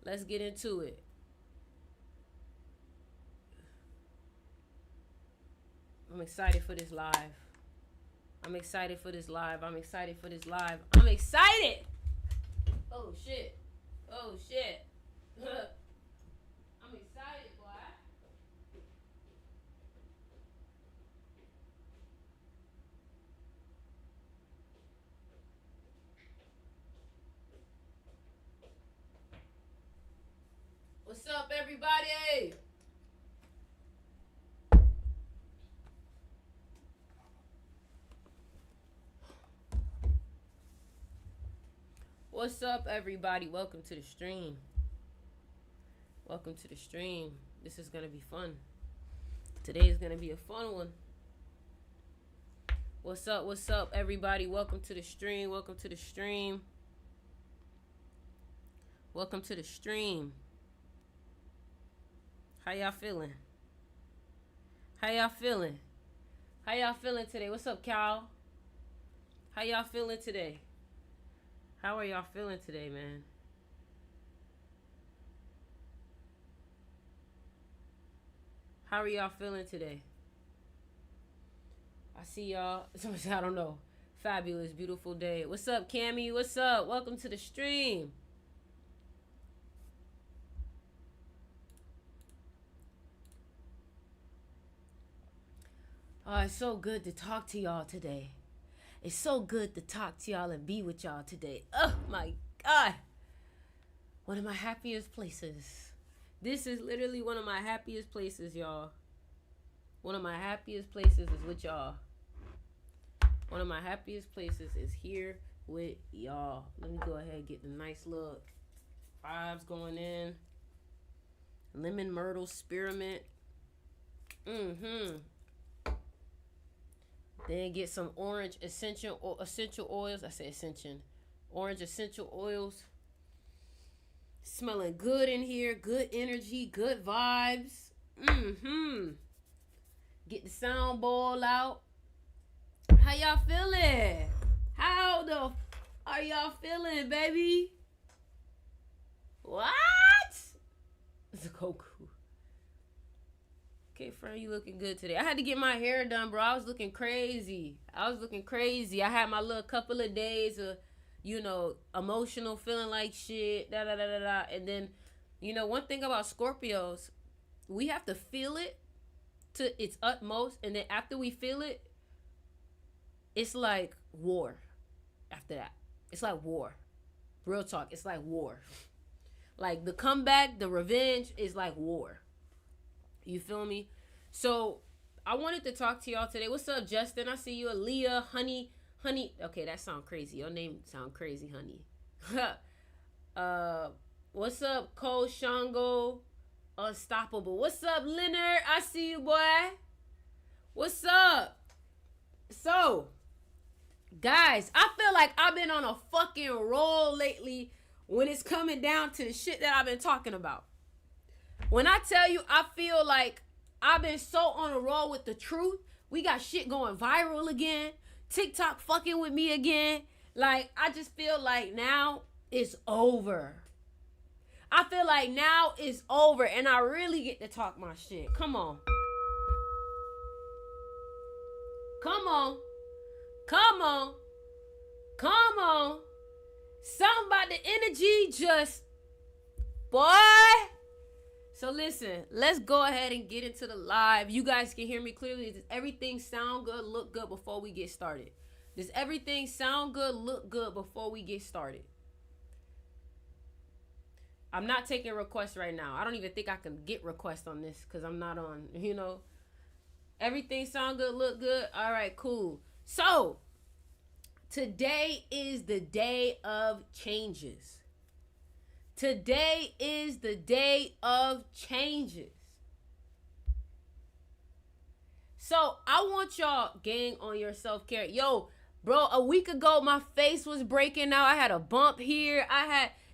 Let's get into it. I'm excited for this live. I'm excited for this live. I'm excited for this live. I'm excited. Oh shit. Oh shit. I'm excited, boy. What's up, everybody? What's up, everybody? Welcome to the stream. Welcome to the stream. This is going to be fun. Today is going to be a fun one. What's up, everybody? Welcome to the stream. Welcome to the stream. Welcome to the stream. How y'all feeling? How y'all feeling? How y'all feeling today? What's up, Cal? How y'all feeling today? How are y'all feeling today, man? How are y'all feeling today? I see y'all. I don't know. Fabulous, beautiful day. What's up, Cammy? What's up? Welcome to the stream. Oh, it's so good to talk to y'all today. It's so good to talk to y'all and be with y'all today. Oh my God. One of my happiest places. This is literally one of my happiest places, y'all. One of my happiest places is with y'all. One of my happiest places is here with y'all. Let me go ahead and get the nice little vibes going in. Lemon, myrtle, spearmint. Then get some orange essential oils. I say essential. Orange essential oils. Smelling good in here. Good energy. Good vibes. Get the sound bowl out. How y'all feeling? How the are y'all feeling, baby? What? It's a Goku. Okay, friend, you looking good today. I had to get my hair done, bro. I was looking crazy. I had my little couple of days of, emotional, feeling like shit, da-da-da-da-da. And then, one thing about Scorpios, we have to feel it to its utmost. And then after we feel it, it's like war after that. It's like war. Real talk, it's like war. Like the comeback, the revenge is like war. You feel me? So I wanted to talk to y'all today. What's up, Justin? I see you. Aaliyah, honey. Okay, that sound crazy. Your name sound crazy, honey. What's up, Cole Shango? Unstoppable. What's up, Leonard? I see you, boy. What's up? So, guys, I feel like I've been on a fucking roll lately when it's coming down to the shit that I've been talking about. When I tell you, I feel like I've been so on a roll with the truth. We got shit going viral again. TikTok fucking with me again. Like, I just feel like now it's over. I feel like now it's over and I really get to talk my shit. Come on. Come on. Come on. Come on. Something about the energy just... Boy... So listen, let's go ahead and get into the live. You guys can hear me clearly. Does everything sound good, look good before we get started? Does everything sound good, look good before we get started? I'm not taking requests right now. I don't even think I can get requests on this because I'm not on, Everything sound good, look good? All right, cool. So, today is the day of changes. Today is the day of changes. So I want y'all, gang, on your self-care. Yo, bro, a week ago, my face was breaking out. I had a bump here.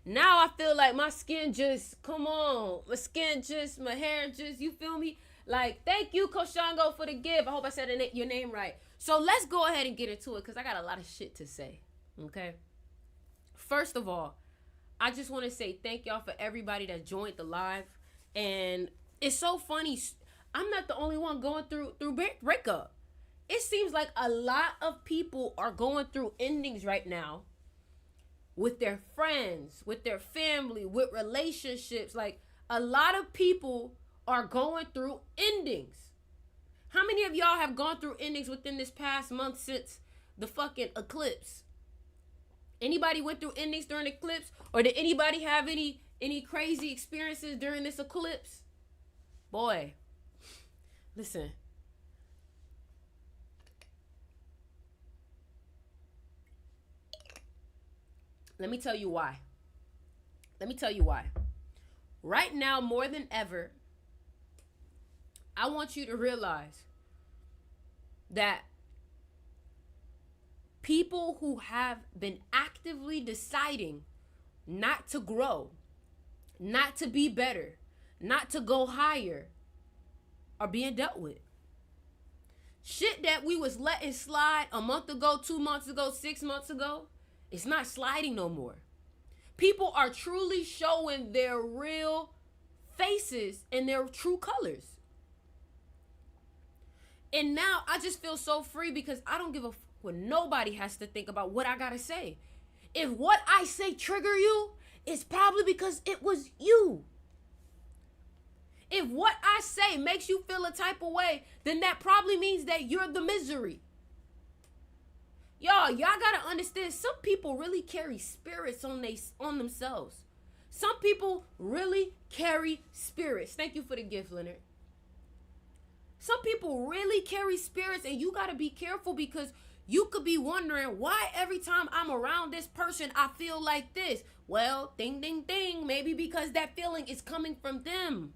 Now I feel like my skin just, come on. My hair just, you feel me? Like, thank you, Koshango, for the gift. I hope I said your name right. So let's go ahead and get into it because I got a lot of shit to say, okay? First of all, I just want to say thank y'all for everybody that joined the live. And it's so funny. I'm not the only one going through breakup. It seems like a lot of people are going through endings right now with their friends, with their family, with relationships. Like, a lot of people are going through endings. How many of y'all have gone through endings within this past month since the fucking eclipse? Anybody went through endings during the eclipse? Or did anybody have any crazy experiences during this eclipse? Boy, listen. Let me tell you why. Right now, more than ever, I want you to realize that people who have been actively deciding not to grow, not to be better, not to go higher, are being dealt with. Shit that we was letting slide a month ago, 2 months ago, 6 months ago, it's not sliding no more. People are truly showing their real faces and their true colors. And now I just feel so free because I don't give a what nobody has to think about what I gotta say. If what I say trigger you, it's probably because it was you. If what I say makes you feel a type of way, then that probably means that you're the misery. Y'all gotta understand, some people really carry spirits on themselves. Some people really carry spirits. Thank you for the gift, Leonard. Some people really carry spirits, and you gotta be careful because you could be wondering why every time I'm around this person, I feel like this. Well, ding, ding, ding. Maybe because that feeling is coming from them.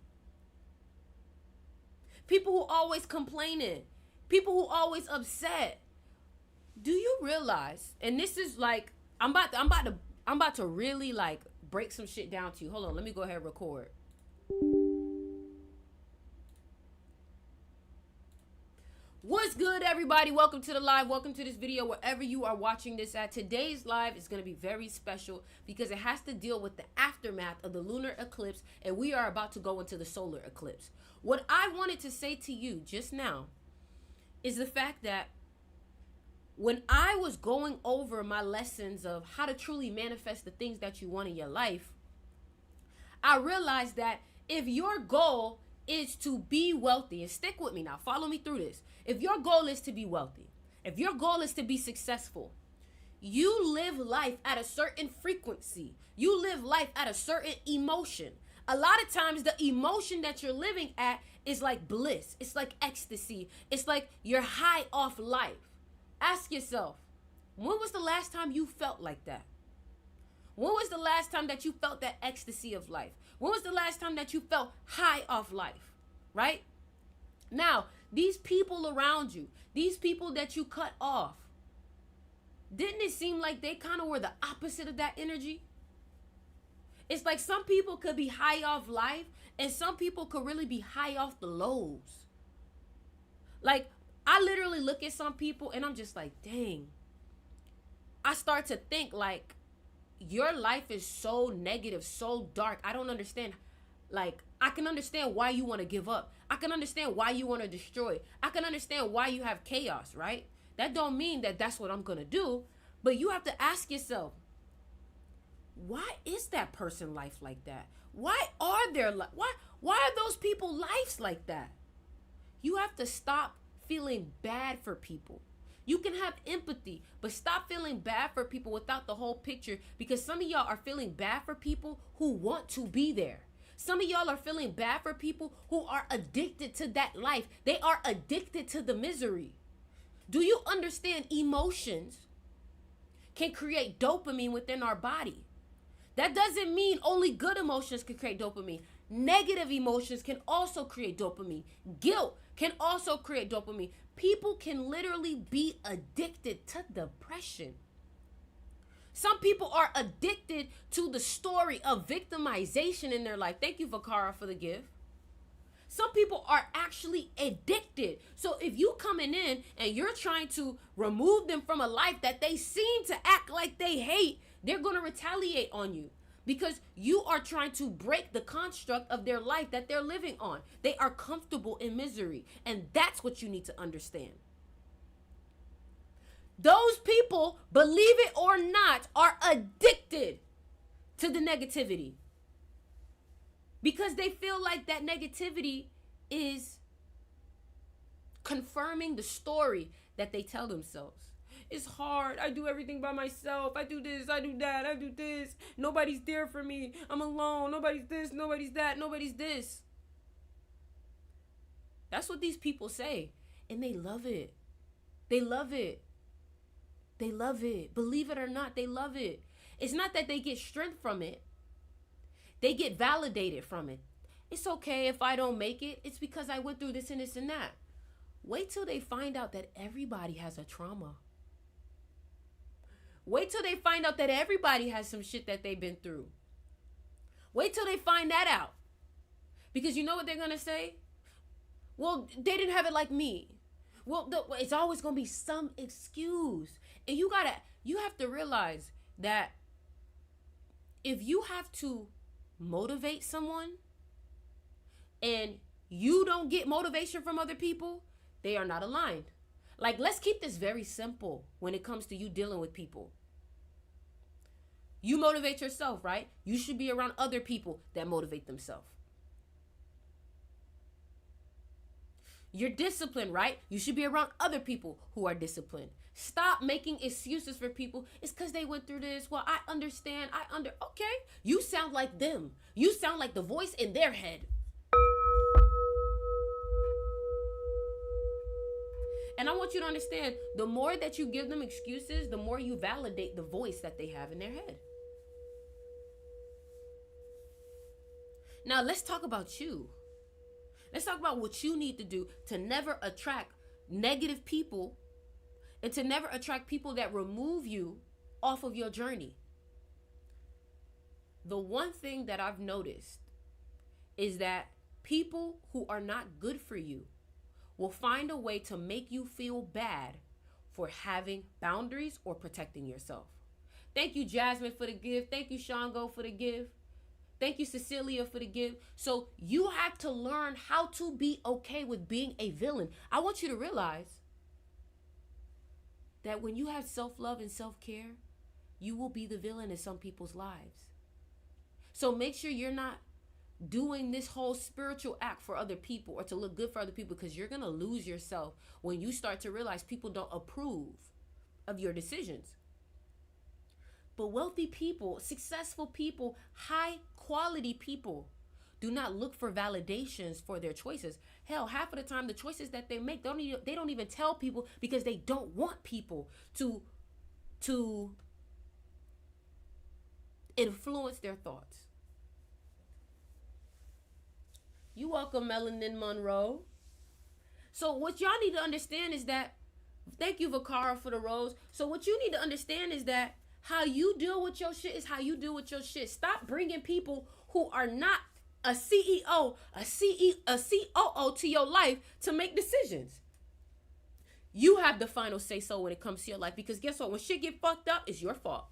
People who always complaining. People who always upset. Do you realize, and this is like, I'm about to really like break some shit down to you. Hold on, let me go ahead and record. What's good, everybody? Welcome to the live. Welcome to this video wherever you are watching this at. Today's live is going to be very special because it has to deal with the aftermath of the lunar eclipse, and we are about to go into the solar eclipse. What I wanted to say to you just now is the fact that when I was going over my lessons of how to truly manifest the things that you want in your life, I realized that if your goal is to be wealthy, and stick with me now, follow me through this. If your goal is to be wealthy, if your goal is to be successful, you live life at a certain frequency. You live life at a certain emotion. A lot of times the emotion that you're living at is like bliss. It's like ecstasy. It's like you're high off life. Ask yourself, when was the last time you felt like that? When was the last time that you felt that ecstasy of life? When was the last time that you felt high off life, right? Now, these people around you, these people that you cut off, didn't it seem like they kind of were the opposite of that energy? It's like some people could be high off life and some people could really be high off the lows. Like, I literally look at some people and I'm just like, dang. I start to think like, your life is so negative, so dark. I don't understand. Like, I can understand why you want to give up. I can understand why you want to destroy. I can understand why you have chaos, right? That don't mean that that's what I'm going to do. But you have to ask yourself, why is that person life like that? Why are those people lives like that? You have to stop feeling bad for people. You can have empathy, but stop feeling bad for people without the whole picture, because some of y'all are feeling bad for people who want to be there. Some of y'all are feeling bad for people who are addicted to that life. They are addicted to the misery. Do you understand emotions can create dopamine within our body? That doesn't mean only good emotions can create dopamine. Negative emotions can also create dopamine. Guilt can also create dopamine. People can literally be addicted to depression. Some people are addicted to the story of victimization in their life. Thank you, Vakara, for the gift. Some people are actually addicted. So if you coming in and you're trying to remove them from a life that they seem to act like they hate, they're going to retaliate on you. Because you are trying to break the construct of their life that they're living on. They are comfortable in misery. And that's what you need to understand. Those people, believe it or not, are addicted to the negativity. Because they feel like that negativity is confirming the story that they tell themselves. It's hard. I do everything by myself. I do this. I do that. I do this. Nobody's there for me. I'm alone. Nobody's this. Nobody's that. Nobody's this. That's what these people say. And they love it. They love it. They love it. Believe it or not, they love it. It's not that they get strength from it. They get validated from it. It's okay if I don't make it. It's because I went through this and this and that. Wait till they find out that everybody has a trauma. Wait till they find out that everybody has some shit that they've been through. Wait till they find that out. Because you know what they're going to say? Well, they didn't have it like me. Well, it's always going to be some excuse. And you have to realize that if you have to motivate someone and you don't get motivation from other people, they are not aligned. Like, let's keep this very simple when it comes to you dealing with people. You motivate yourself, right? You should be around other people that motivate themselves. You're disciplined, right? You should be around other people who are disciplined. Stop making excuses for people. It's because they went through this. Well, I understand. Okay. You sound like them. You sound like the voice in their head. And I want you to understand, the more that you give them excuses, the more you validate the voice that they have in their head. Now, let's talk about you. Let's talk about what you need to do to never attract negative people and to never attract people that remove you off of your journey. The one thing that I've noticed is that people who are not good for you will find a way to make you feel bad for having boundaries or protecting yourself. Thank you, Jasmine, for the gift. Thank you, Shango, for the gift. Thank you, Cecilia, for the gift. So you have to learn how to be okay with being a villain. I want you to realize that when you have self-love and self-care, you will be the villain in some people's lives. So make sure you're not doing this whole spiritual act for other people or to look good for other people, because you're going to lose yourself when you start to realize people don't approve of your decisions. But wealthy people, successful people, high quality people do not look for validations for their choices. Hell, half of the time the choices that they make, they don't even tell people, because they don't want people to influence their thoughts. You welcome, Melanin Monroe. So what y'all need to understand is that, thank you, Vakara, for the rose. So what you need to understand is that how you deal with your shit is how you deal with your shit. Stop bringing people who are not a CEO, a COO to your life to make decisions. You have the final say so when it comes to your life, because guess what? When shit get fucked up, it's your fault.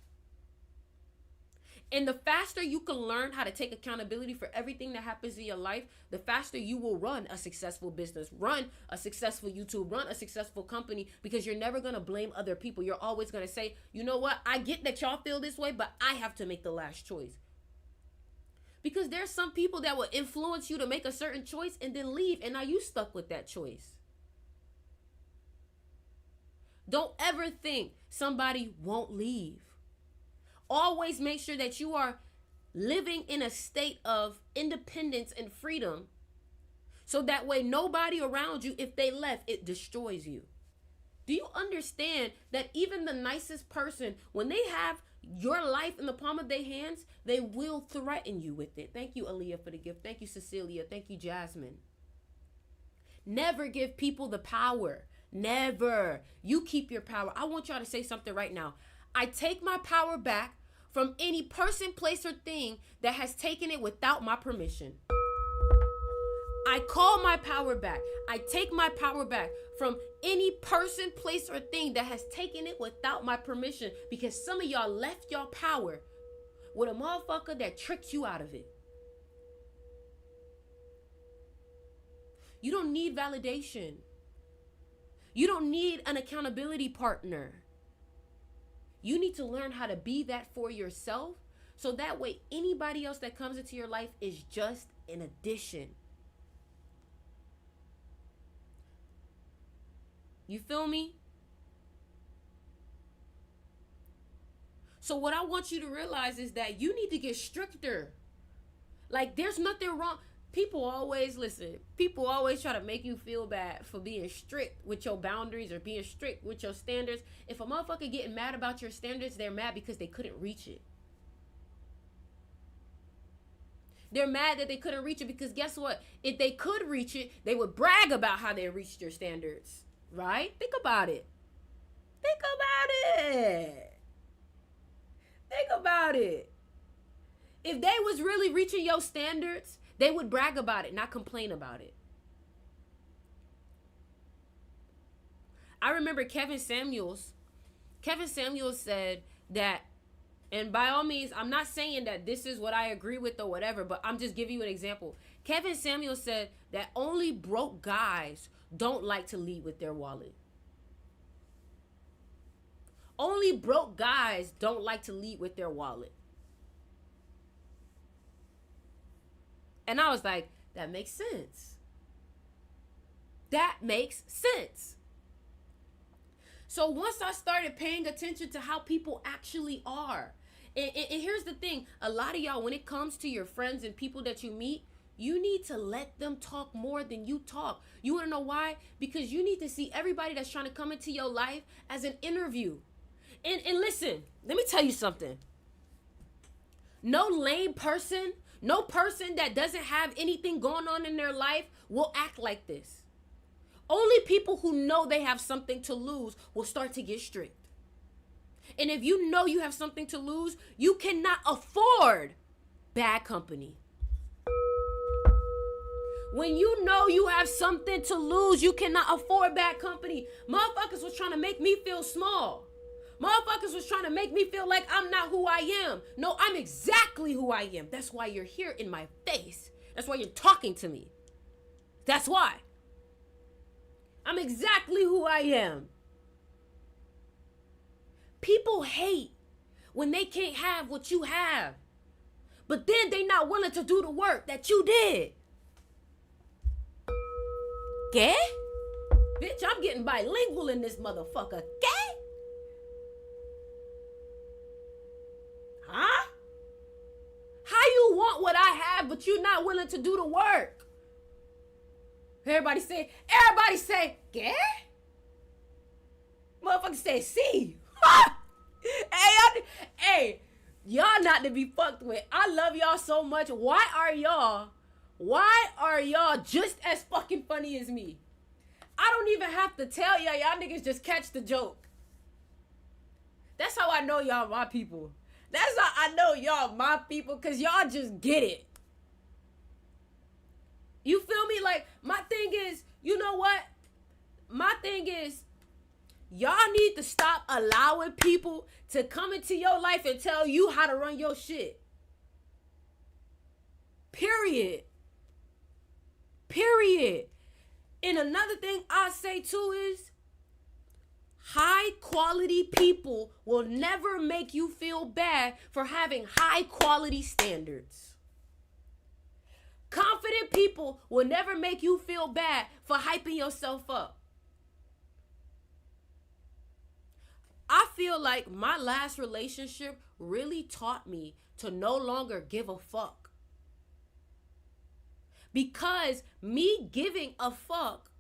And the faster you can learn how to take accountability for everything that happens in your life, the faster you will run a successful business, run a successful YouTube, run a successful company, because you're never going to blame other people. You're always going to say, you know what? I get that y'all feel this way, but I have to make the last choice. Because there's some people that will influence you to make a certain choice and then leave, and now you stuck with that choice. Don't ever think somebody won't leave. Always make sure that you are living in a state of independence and freedom, so that way nobody around you, if they left, it destroys you. Do you understand that even the nicest person, when they have your life in the palm of their hands, they will threaten you with it? Thank you, Aaliyah, for the gift. Thank you, Cecilia. Thank you, Jasmine. Never give people the power. Never. You keep your power. I want y'all to say something right now. I take my power back from any person, place, or thing that has taken it without my permission. I call my power back. I take my power back from any person, place, or thing that has taken it without my permission, because some of y'all left y'all power with a motherfucker that tricks you out of it. You don't need validation. You don't need an accountability partner. You need to learn how to be that for yourself, so that way anybody else that comes into your life is just an addition. You feel me? So what I want you to realize is that you need to get stricter. Like, there's nothing wrong. People always try to make you feel bad for being strict with your boundaries or being strict with your standards. If a motherfucker getting mad about your standards, they're mad because they couldn't reach it. They're mad that they couldn't reach it because guess what? If they could reach it, they would brag about how they reached your standards, right? Think about it. Think about it. Think about it. If they was really reaching your standards, they would brag about it, not complain about it. I remember Kevin Samuels said that, and by all means, I'm not saying that this is what I agree with or whatever, but I'm just giving you an example. Kevin Samuels said that only broke guys don't like to lead with their wallet. Only broke guys don't like to lead with their wallet. And I was like, that makes sense. That makes sense. So once I started paying attention to how people actually are, and here's the thing, a lot of y'all, when it comes to your friends and people that you meet, you need to let them talk more than you talk. You want to know why? Because you need to see everybody that's trying to come into your life as an interview. And listen, let me tell you something. No lame person, no person that doesn't have anything going on in their life will act like this. Only people who know they have something to lose will start to get strict. And if you know you have something to lose, you cannot afford bad company. When you know you have something to lose, you cannot afford bad company. Motherfuckers was trying to make me feel small. Motherfuckers was trying to make me feel like I'm not who I am. No, I'm exactly who I am. That's why you're here in my face. That's why you're talking to me. That's why. I'm exactly who I am. People hate when they can't have what you have. But then they not willing to do the work that you did. ¿Qué? Bitch, I'm getting bilingual in this motherfucker. ¿Qué? Huh? How you want what I have, but you're not willing to do the work? Everybody say, ¿qué? Motherfucker say, sí. Hey, y'all not to be fucked with. I love y'all so much. Why are y'all just as fucking funny as me? I don't even have to tell y'all. Y'all niggas just catch the joke. That's how I know y'all my people. That's how I know y'all my people, because y'all just get it. You feel me? Like, my thing is, you know what? My thing is, y'all need to stop allowing people to come into your life and tell you how to run your shit. Period. And another thing I say too is, high quality people will never make you feel bad for having high quality standards. Confident people will never make you feel bad for hyping yourself up. I feel like my last relationship really taught me to no longer give a fuck. Because me giving a fuck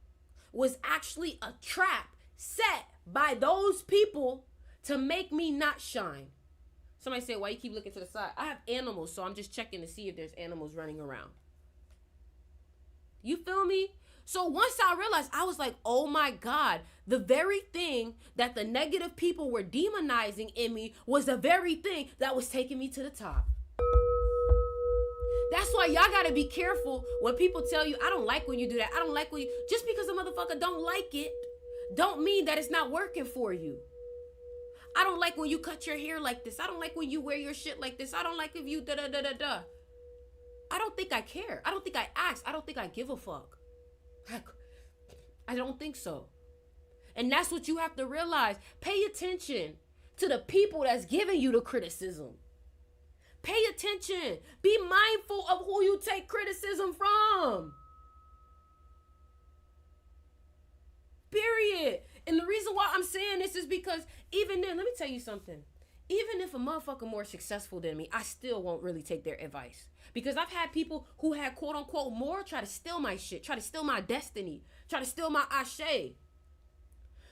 was actually a trap set by those people to make me not shine. Somebody said, why you keep looking to the side? I have animals, so I'm just checking to see if there's animals running around. You feel me? So once I realized, I was like, oh my God, the very thing that the negative people were demonizing in me was the very thing that was taking me to the top. That's why y'all gotta be careful when people tell you, I don't like when you do that. I don't like when you, just because a motherfucker don't like it, don't mean that it's not working for you. I don't like when you cut your hair like this. I don't like when you wear your shit like this. I don't like if you da da da da da. I don't think I care. I don't think I ask. I don't think I give a fuck. I don't think so. And that's what you have to realize. Pay attention to the people that's giving you the criticism. Pay attention. Be mindful of who you take criticism from. Period. And the reason why I'm saying this is because even then, let me tell you something. Even if a motherfucker more successful than me, I still won't really take their advice. Because I've had people who had quote unquote more try to steal my shit, try to steal my destiny, try to steal my ashe.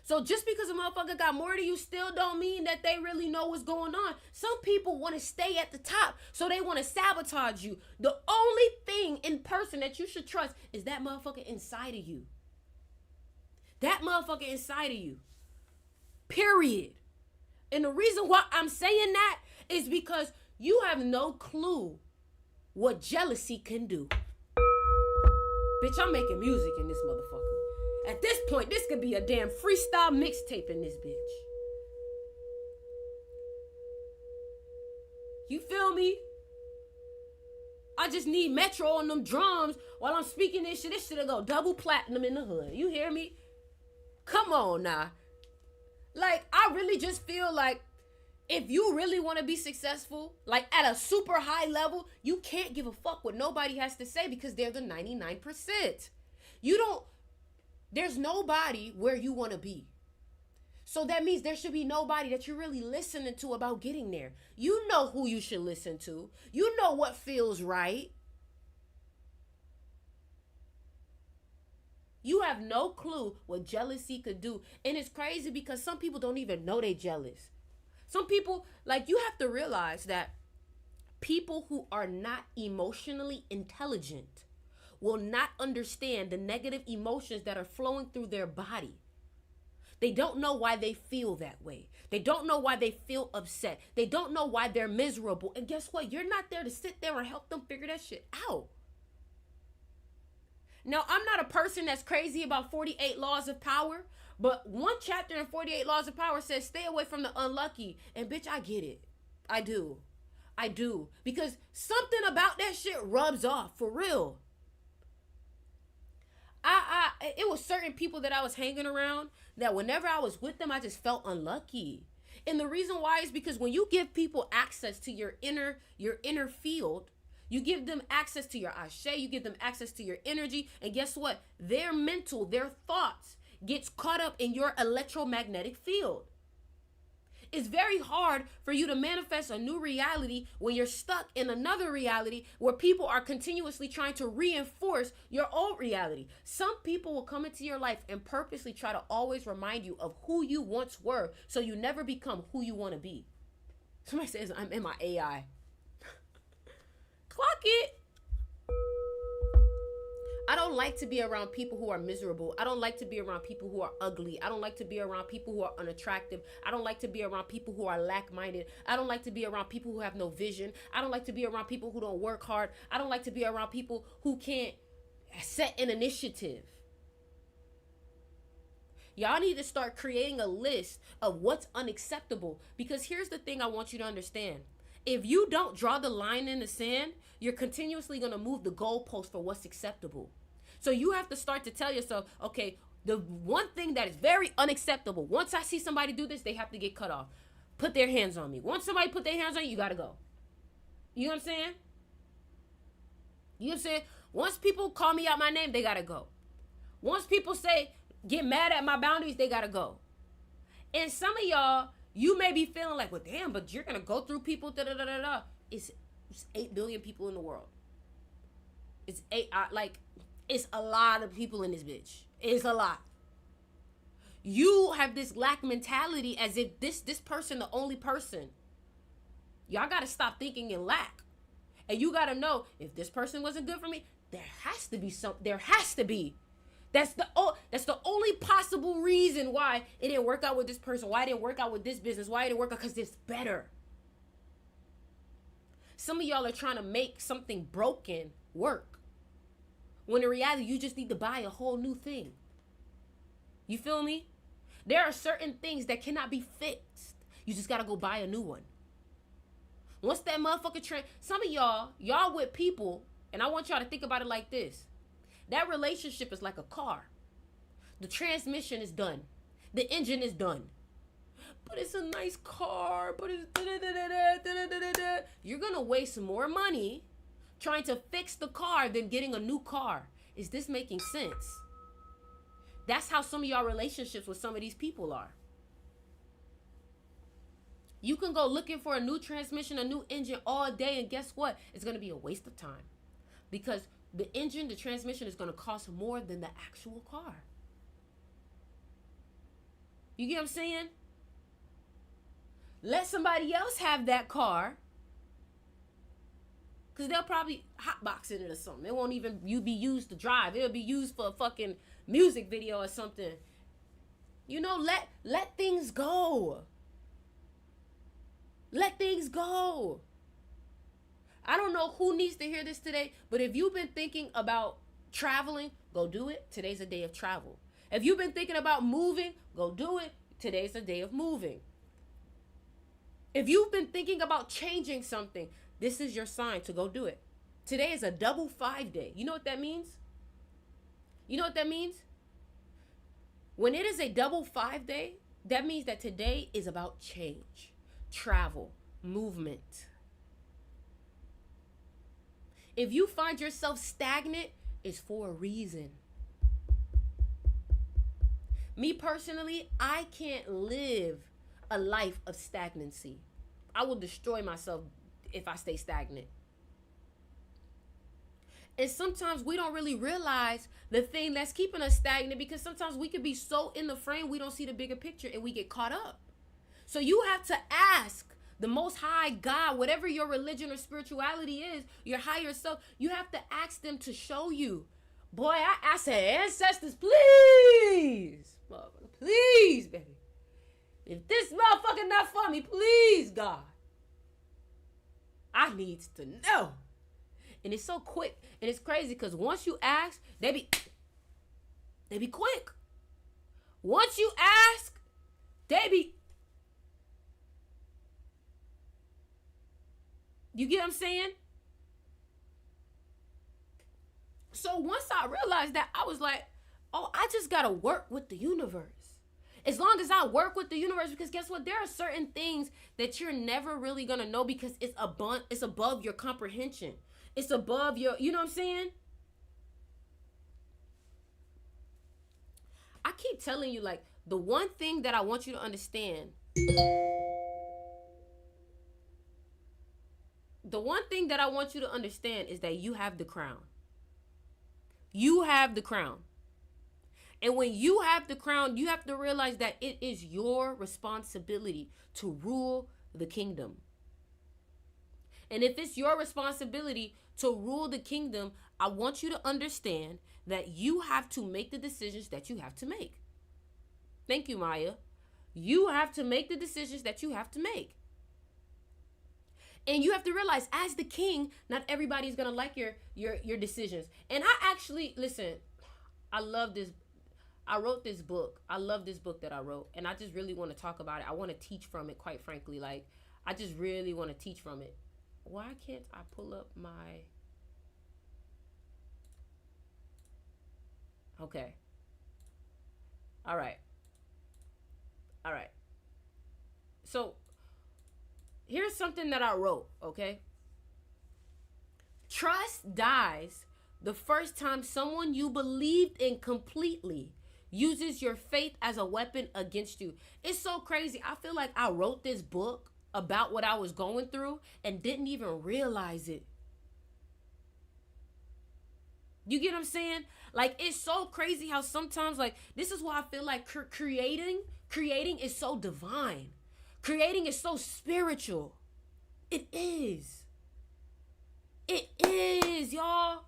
So just because a motherfucker got more than you still don't mean that they really know what's going on. Some people want to stay at the top, so they want to sabotage you. The only thing in person that you should trust is that motherfucker inside of you. That motherfucker inside of you. Period. And the reason why I'm saying that is because you have no clue what jealousy can do. Bitch, I'm making music in this motherfucker. At this point, this could be a damn freestyle mixtape in this bitch. You feel me? I just need Metro on them drums while I'm speaking this shit. This shit'll go double platinum in the hood. You hear me? Come on now. Like, I really just feel like if you really want to be successful, like at a super high level, you can't give a fuck what nobody has to say because they're the 99%. There's nobody where you want to be. So that means there should be nobody that you're really listening to about getting there. You know who you should listen to. You know what feels right. You have no clue what jealousy could do. And it's crazy because some people don't even know they jealous. Some people, like, you have to realize that people who are not emotionally intelligent will not understand the negative emotions that are flowing through their body. They don't know why they feel that way. They don't know why they feel upset. They don't know why they're miserable. And guess what? You're not there to sit there and help them figure that shit out. Now, I'm not a person that's crazy about 48 laws of power, but one chapter in 48 laws of power says stay away from the unlucky. And bitch, I get it. I do. Because something about that shit rubs off, for real. It was certain people that I was hanging around that whenever I was with them, I just felt unlucky. And the reason why is because when you give people access to your inner field, you give them access to your ashe, you give them access to your energy, and guess what? Their mental, their thoughts gets caught up in your electromagnetic field. It's very hard for you to manifest a new reality when you're stuck in another reality where people are continuously trying to reinforce your old reality. Some people will come into your life and purposely try to always remind you of who you once were so you never become who you want to be. Somebody says, I'm in my AI. Clock it. I don't like to be around people who are miserable. I don't like to be around people who are ugly. I don't like to be around people who are unattractive. I don't like to be around people who are lack-minded. I don't like to be around people who have no vision. I don't like to be around people who don't work hard. I don't like to be around people who can't set an initiative. Y'all need to start creating a list of what's unacceptable, because here's the thing I want you to understand. If you don't draw the line in the sand, you're continuously going to move the goalpost for what's acceptable. So you have to start to tell yourself, okay, the one thing that is very unacceptable, once I see somebody do this, they have to get cut off. Put their hands on me. Once somebody put their hands on you, you got to go. You know what I'm saying? You know what I'm saying? Once people call me out my name, they got to go. Once people say, get mad at my boundaries, they got to go. And some of y'all, you may be feeling like, well, damn, but you're going to go through people, da-da-da-da-da. It's 8 billion people in the world. It's a lot of people in this bitch. It's a lot. You have this lack mentality as if this person the only person. Y'all got to stop thinking in lack. And you got to know, if this person wasn't good for me, there has to be. That's the only possible reason why it didn't work out with this person, why it didn't work out with this business, why it didn't work out, because it's better. Some of y'all are trying to make something broken work, when in reality, you just need to buy a whole new thing. You feel me? There are certain things that cannot be fixed. You just gotta go buy a new one. Once that motherfucker some of y'all with people, and I want y'all to think about it like this. That relationship is like a car. The transmission is done. The engine is done. But it's a nice car, but it's you're gonna waste more money trying to fix the car than getting a new car. Is this making sense? That's how some of y'all relationships with some of these people are. You can go looking for a new transmission, a new engine all day, and guess what? It's going to be a waste of time. Because the engine, the transmission is going to cost more than the actual car. You get what I'm saying? Let somebody else have that car. Because they'll probably hotbox it or something. It won't even be used to drive. It'll be used for a fucking music video or something. You know, let things go. Let things go. I don't know who needs to hear this today, but if you've been thinking about traveling, go do it. Today's a day of travel. If you've been thinking about moving, go do it. Today's a day of moving. If you've been thinking about changing something, this is your sign to go do it. Today is a double 5 day. You know what that means? You know what that means? When it is a double 5 day, that means that today is about change, travel, movement. If you find yourself stagnant, it's for a reason. Me personally, I can't live a life of stagnancy. I will destroy myself if I stay stagnant. And sometimes we don't really realize the thing that's keeping us stagnant, because sometimes we could be so in the frame we don't see the bigger picture and we get caught up. So you have to ask the Most High God, whatever your religion or spirituality is, your higher self, you have to ask them to show you. Boy, I said, ancestors, please. Motherfucker, please, baby. If this motherfucker not for me, please, God. I need to know. And it's so quick. And it's crazy because once you ask, they be quick. Once you ask, you get what I'm saying? So once I realized that, I was like, oh, I just got to work with the universe. As long as I work with the universe, because guess what? There are certain things that you're never really going to know because it's above your comprehension. It's above your, you know what I'm saying? I keep telling you, like, the one thing that I want you to understand, is that you have the crown. You have the crown. And when you have the crown, you have to realize that it is your responsibility to rule the kingdom. And if it's your responsibility to rule the kingdom, I want you to understand that you have to make the decisions that you have to make. Thank you, Maya. You have to make the decisions that you have to make. And you have to realize, as the king, not everybody's going to like your decisions. And I actually, listen, I love this. I wrote this book. I love this book that I wrote. And I just really want to talk about it. I want to teach from it, quite frankly. Like, I just really want to teach from it. Why can't I pull up my... Okay. All right. So, here's something that I wrote, okay? Trust dies the first time someone you believed in completely uses your faith as a weapon against you. It's so crazy. I feel like I wrote this book about what I was going through and didn't even realize it. You get what I'm saying? Like, it's so crazy how sometimes, like, this is why I feel like creating is so divine. Creating is so spiritual. It is. It is, y'all.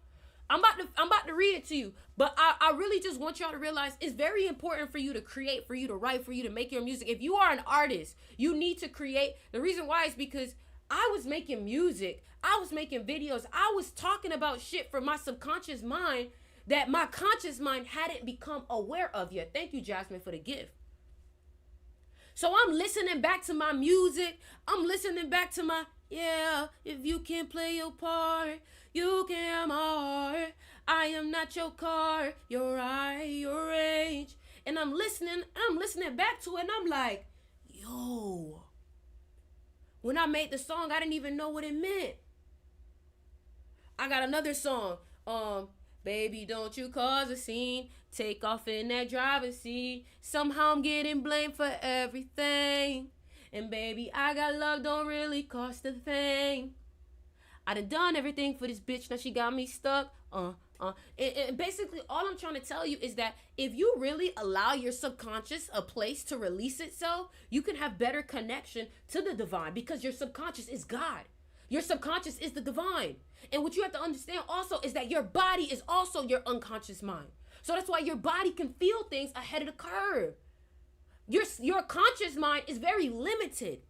I'm about to read it to you. But I really just want y'all to realize it's very important for you to create, for you to write, for you to make your music. If you are an artist, you need to create. The reason why is because I was making music. I was making videos. I was talking about shit from my subconscious mind that my conscious mind hadn't become aware of yet. Thank you, Jasmine, for the gift. So I'm listening back to my music. I'm listening back to my, yeah, if you can play your part, you can have my heart. I am not your car, your eye, your age. And I'm listening back to it, and I'm like, yo. When I made the song, I didn't even know what it meant. I got another song. Baby, don't you cause a scene. Take off in that driver's seat. Somehow I'm getting blamed for everything. And baby, I got love, don't really cost a thing. I done everything for this bitch, now she got me stuck. And basically, all I'm trying to tell you is that if you really allow your subconscious a place to release itself, you can have better connection to the divine, because your subconscious is God. Your subconscious is the divine. And what you have to understand also is that your body is also your unconscious mind. So that's why your body can feel things ahead of the curve. Your conscious mind is very limited.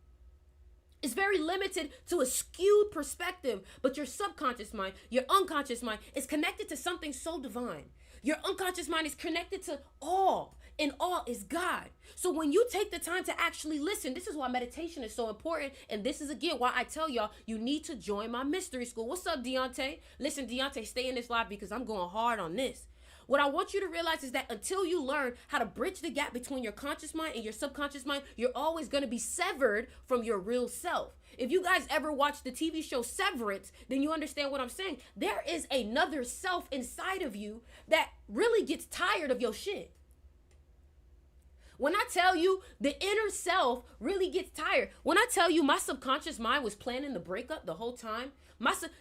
It's very limited to a skewed perspective, but your subconscious mind, your unconscious mind is connected to something so divine. Your unconscious mind is connected to all, and all is God. So when you take the time to actually listen, this is why meditation is so important, and this is again why I tell y'all you need to join my mystery school. What's up, Deontay? Listen, Deontay, stay in this live because I'm going hard on this. What I want you to realize is that until you learn how to bridge the gap between your conscious mind and your subconscious mind, you're always going to be severed from your real self. If you guys ever watch the TV show Severance, then you understand what I'm saying. There is another self inside of you that really gets tired of your shit. When I tell you the inner self really gets tired, when I tell you my subconscious mind was planning the breakup the whole time,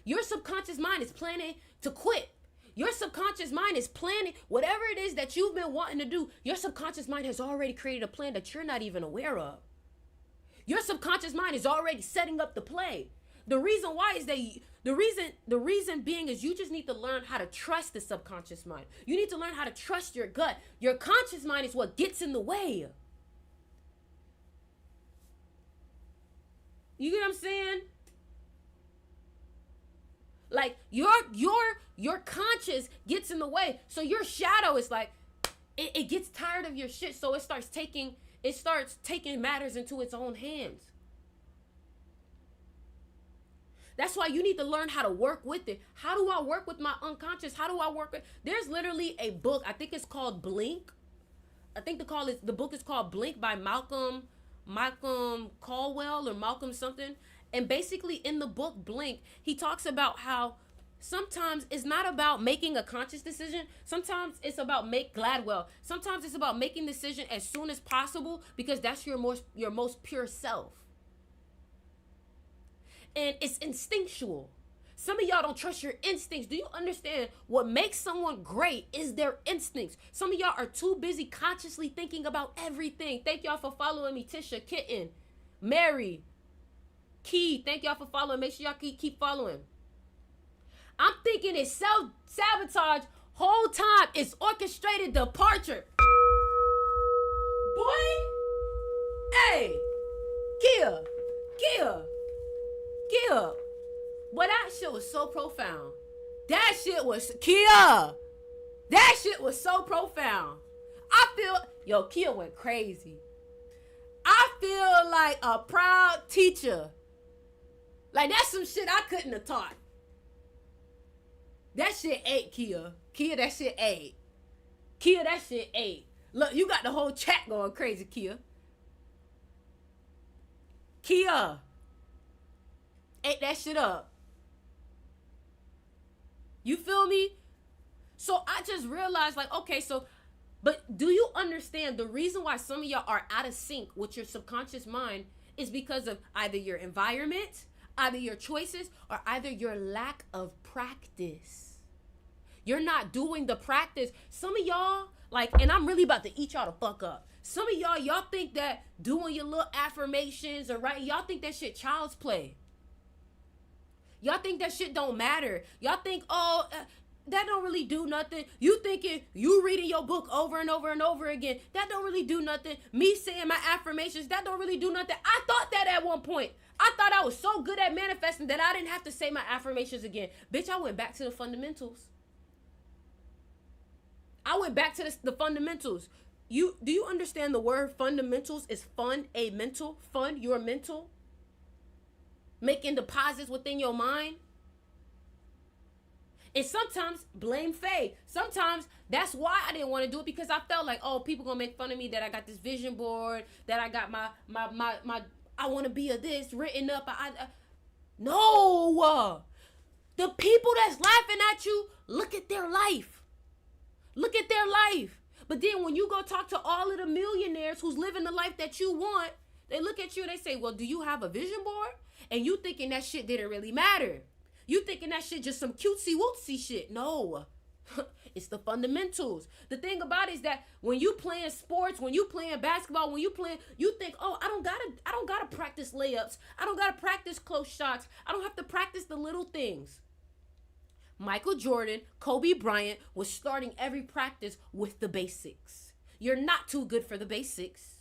your subconscious mind is planning to quit. Your subconscious mind is planning whatever it is that you've been wanting to do. Your subconscious mind has already created a plan that you're not even aware of. Your subconscious mind is already setting up the play. The reason why is that the reason being is you just need to learn how to trust the subconscious mind. You need to learn how to trust your gut. Your conscious mind is what gets in the way. You get what I'm saying? Like your conscious gets in the way. So your shadow is like, it gets tired of your shit. So it starts taking matters into its own hands. That's why you need to learn how to work with it. How do I work with my unconscious? How do I work with, there's literally a book, I think it's called Blink. I think the book is called Blink by Malcolm Caldwell or Malcolm something. And basically in the book Blink, he talks about how sometimes it's not about making a conscious decision. Sometimes it's about Sometimes it's about making the decision as soon as possible because that's your most pure self. And it's instinctual. Some of y'all don't trust your instincts. Do you understand what makes someone great is their instincts? Some of y'all are too busy consciously thinking about everything. Thank y'all for following me. Tisha, Kitten, Mary, Key, thank y'all for following. Make sure y'all keep following. I'm thinking it's self-sabotage whole time. It's orchestrated departure. Boy. Hey. Kia. Boy, that shit was so profound. That shit was so profound. Kia went crazy. I feel like a proud teacher. Like, that's some shit I couldn't have taught. That shit ate, Kia. That shit ate. That shit ate. Look, you got the whole chat going crazy, Kia. Ate that shit up. You feel me? So I just realized, like, okay, but do you understand the reason why some of y'all are out of sync with your subconscious mind is because of either your environment, either your choices, or either your lack of practice. You're not doing the practice. Some of y'all, like, and I'm really about to eat y'all the fuck up. Some of y'all think that doing your little affirmations or writing, y'all think that shit child's play. Y'all think that shit don't matter. Y'all think, that don't really do nothing. You thinking you reading your book over and over and over again, that don't really do nothing. Me saying my affirmations, that don't really do nothing. I thought that at one point. I thought I was so good at manifesting that I didn't have to say my affirmations again. Bitch, I went back to the fundamentals. I went back to the fundamentals. Do you understand the word fundamentals is fund a mental? Fund your mental? Making deposits within your mind? And sometimes blame Faye. Sometimes that's why I didn't want to do it, because I felt like, oh, people gonna make fun of me that I got this vision board, that I got my I want to be a this written up. No. The people that's laughing at you, look at their life. Look at their life. But then when you go talk to all of the millionaires who's living the life that you want, they look at you and they say, well, do you have a vision board? And you thinking that shit didn't really matter. You thinking that shit just some cutesy wootsy shit. No. It's the fundamentals. The thing about it is that when you playing sports, when you playing basketball, when you playing, you think, oh, I don't gotta practice layups. I don't gotta practice close shots. I don't have to practice the little things. Michael Jordan, Kobe Bryant was starting every practice with the basics. You're not too good for the basics.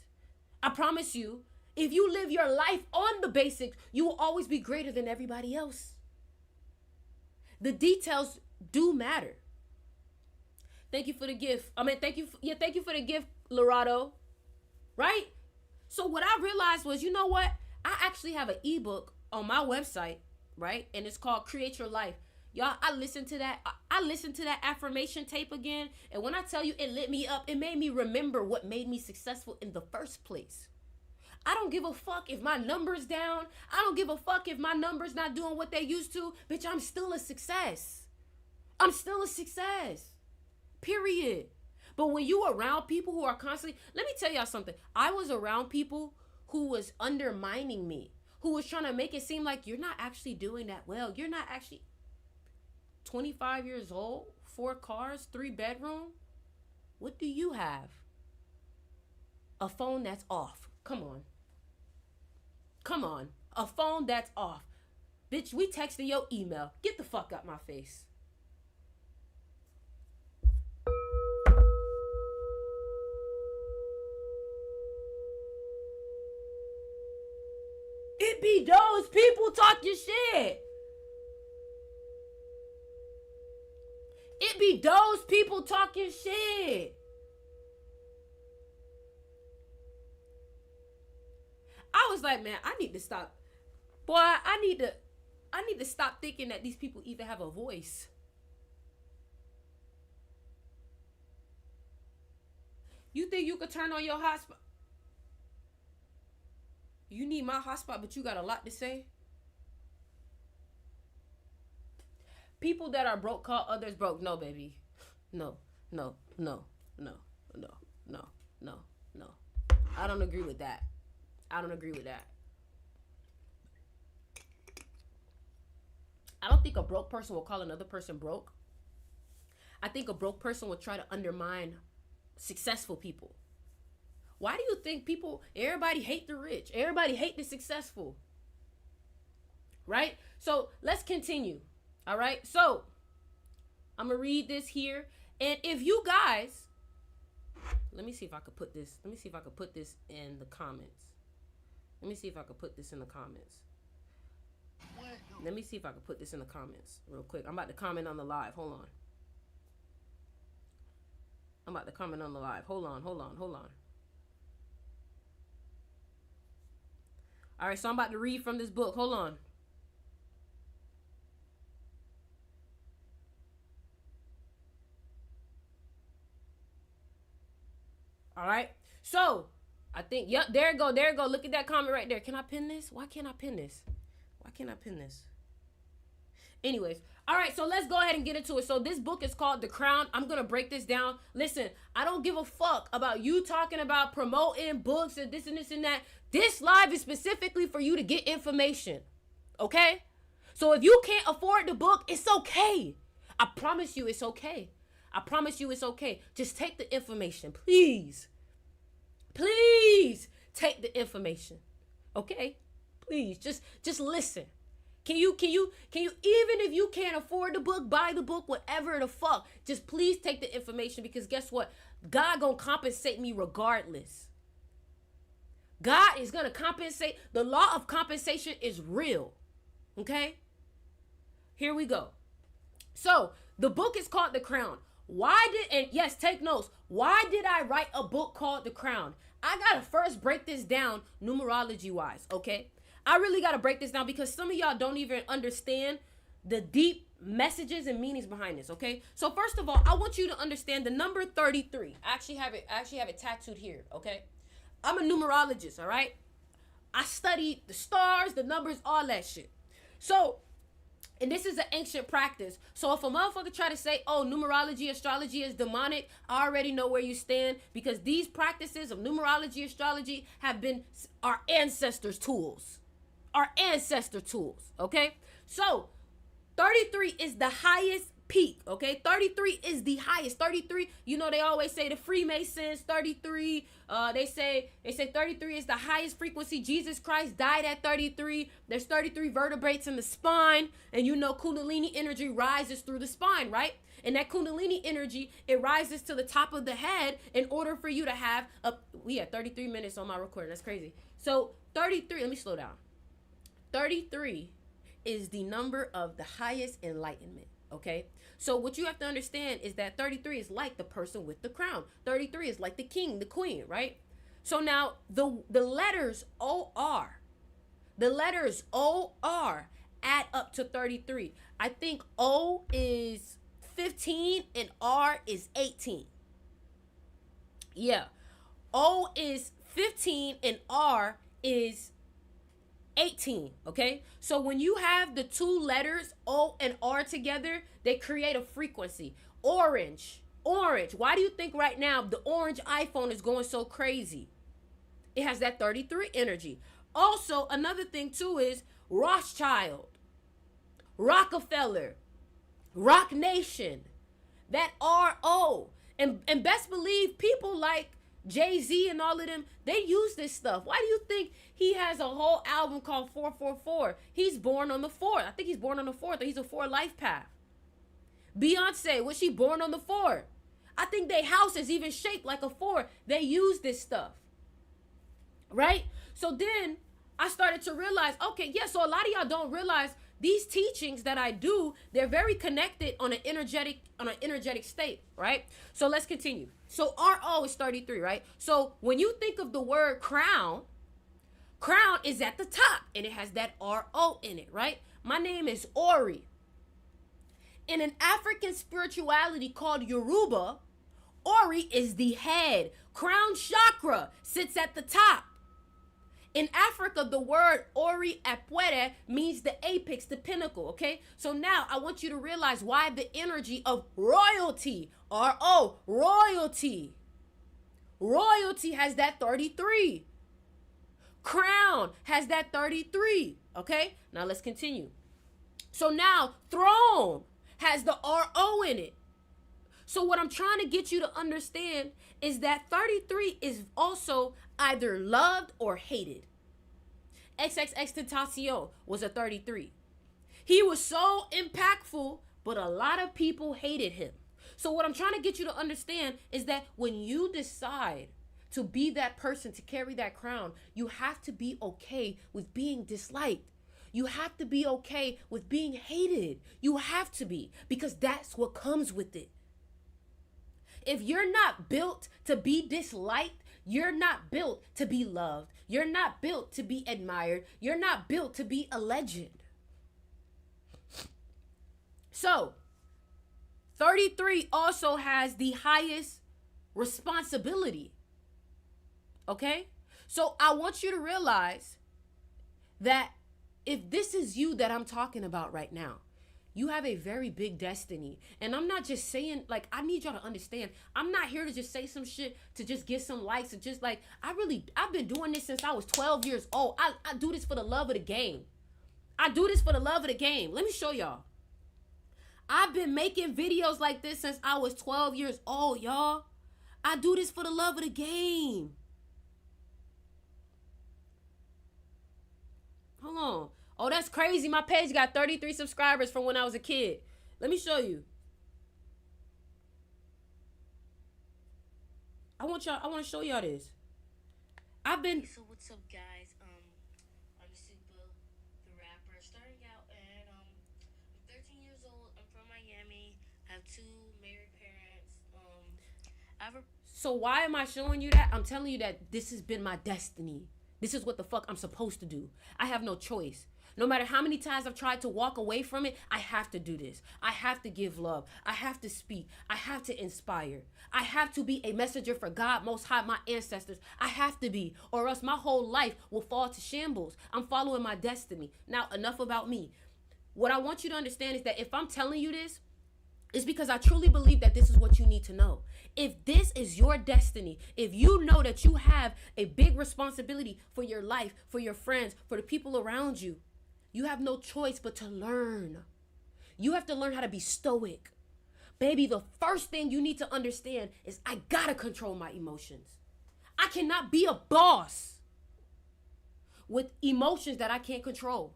I promise you, if you live your life on the basics, you will always be greater than everybody else. The details do matter. Thank you for the gift. Thank you for the gift, Lorado. Right? So what I realized was, you know what? I actually have an ebook on my website, right? And it's called Create Your Life. Y'all, I listened to that affirmation tape again. And when I tell you it lit me up, it made me remember what made me successful in the first place. I don't give a fuck if my number's down. I don't give a fuck if my number's not doing what they used to. Bitch, I'm still a success. I'm still a success. Period. But when you around people who are constantly, let me tell y'all something. I was around people who was undermining me, who was trying to make it seem like you're not actually doing that well. You're not actually 25 years old, 4 cars, 3 bedroom. What do you have? A phone that's off. Come on. Come on. A phone that's off. Bitch, we texting your email. Get the fuck out my face. It be those people talking shit. It be those people talking shit. I was like, man, I need to stop. Boy, I need to stop thinking that these people even have a voice. You think you could turn on your hotspot? You need my hotspot, but you got a lot to say? People that are broke call others broke. No, baby. No. I don't agree with that. I don't think a broke person will call another person broke. I think a broke person will try to undermine successful people. Why do you think everybody hate the rich? Everybody hate the successful. Right? So let's continue. All right? So I'm going to read this here. And if you guys, let me see if I could put this in the comments. Let me see if I could put this in the comments real quick. I'm about to comment on the live. Hold on. Hold on. All right, so I'm about to read from this book. Hold on. All right. So, I think, yep, there you go. Look at that comment right there. Can I pin this? Why can't I pin this? Anyways, all right, so let's go ahead and get into it. So this book is called The Crown. I'm going to break this down. Listen, I don't give a fuck about you talking about promoting books and this and this and that. This live is specifically for you to get information, okay? So if you can't afford the book, it's okay. I promise you it's okay. Just take the information, please. Please take the information, okay? Please, just listen. Can you, even if you can't afford the book, buy the book, whatever the fuck, just please take the information, because guess what? God gonna compensate me regardless. God is gonna compensate. The law of compensation is real, okay? Here we go. So, the book is called The Crown. And yes, take notes. Why did I write a book called The Crown? I gotta first break this down numerology wise, okay? I really gotta break this down because some of y'all don't even understand the deep messages and meanings behind this, okay? So first of all, I want you to understand the number 33. I actually have it tattooed here, okay? I'm a numerologist, all right? I studied the stars, the numbers, all that shit. So, and this is an ancient practice. So if a motherfucker try to say, oh, numerology, astrology is demonic, I already know where you stand because these practices of numerology, astrology have been our ancestors' tools. Our ancestor tools, okay? So 33 is the highest peak, okay? 33 is the highest. 33, you know, they always say the Freemasons, 33, they say 33 is the highest frequency. Jesus Christ died at 33. There's 33 vertebrates in the spine, and you know Kundalini energy rises through the spine, right? And that Kundalini energy, it rises to the top of the head in order for you to have we had 33 minutes on my recording. That's crazy. So 33, let me slow down. 33 is the number of the highest enlightenment, okay? So what you have to understand is that 33 is like the person with the crown. 33 is like the king, the queen, right? So now the letters OR, add up to 33. I think O is 15 and R is 18. Yeah. O is 15 and R is 18, okay? So when you have the two letters O and R together, they create a frequency. Orange. Why do you think right now the orange iPhone is going so crazy? It has that 33 energy. Also, another thing too is Rothschild, Rockefeller, Rock Nation, that RO. And best believe people like Jay-Z and all of them, they use this stuff. Why do you think he has a whole album called 444? He's born on the 4th. I think he's born on the 4th, or he's a 4 life path. Beyonce, was she born on the 4th? I think their house is even shaped like a 4. They use this stuff. Right? So then I started to realize, okay, yeah, so a lot of y'all don't realize these teachings that I do, they're very connected on an energetic state, right? So let's continue. So RO is 33, right? So when you think of the word crown is at the top and it has that RO in it, right? My name is Ori. In an African spirituality called Yoruba, Ori is the head. Crown chakra sits at the top. In Africa, the word Ori Apuere means the apex, the pinnacle, okay? So now I want you to realize why the energy of royalty, R-O, royalty. Royalty has that 33. Crown has that 33, okay? Now let's continue. So now throne has the R-O in it. So what I'm trying to get you to understand is that 33 is also either loved or hated. XXXTentacion was a 33. He was so impactful, but a lot of people hated him. So what I'm trying to get you to understand is that when you decide to be that person, to carry that crown, you have to be okay with being disliked. You have to be okay with being hated. You have to be, because that's what comes with it. If you're not built to be disliked, you're not built to be loved. You're not built to be admired. You're not built to be a legend. So, 33 also has the highest responsibility. Okay? So, I want you to realize that if this is you that I'm talking about right now, you have a very big destiny. And I'm not just saying, like, I need y'all to understand, I'm not here to just say some shit to just get some likes. Or just like, I've been doing this since I was 12 years old. I do this for the love of the game. I do this for the love of the game. Let me show y'all. I've been making videos like this since I was 12 years old, y'all. I do this for the love of the game. Hold on. Oh, that's crazy. My page got 33 subscribers from when I was a kid. Let me show you. I want to show y'all this. So what's up, guys? I'm Super, the rapper. Starting out, and I'm 13 years old. I'm from Miami. I have two married parents. However, So why am I showing you that? I'm telling you that this has been my destiny. This is what the fuck I'm supposed to do. I have no choice. No matter how many times I've tried to walk away from it, I have to do this. I have to give love. I have to speak. I have to inspire. I have to be a messenger for God, Most High, my ancestors. I have to be, or else my whole life will fall to shambles. I'm following my destiny. Now, enough about me. What I want you to understand is that if I'm telling you this, it's because I truly believe that this is what you need to know. If this is your destiny, if you know that you have a big responsibility for your life, for your friends, for the people around you, you have no choice but to learn. You have to learn how to be stoic. Baby, the first thing you need to understand is I gotta control my emotions. I cannot be a boss with emotions that I can't control.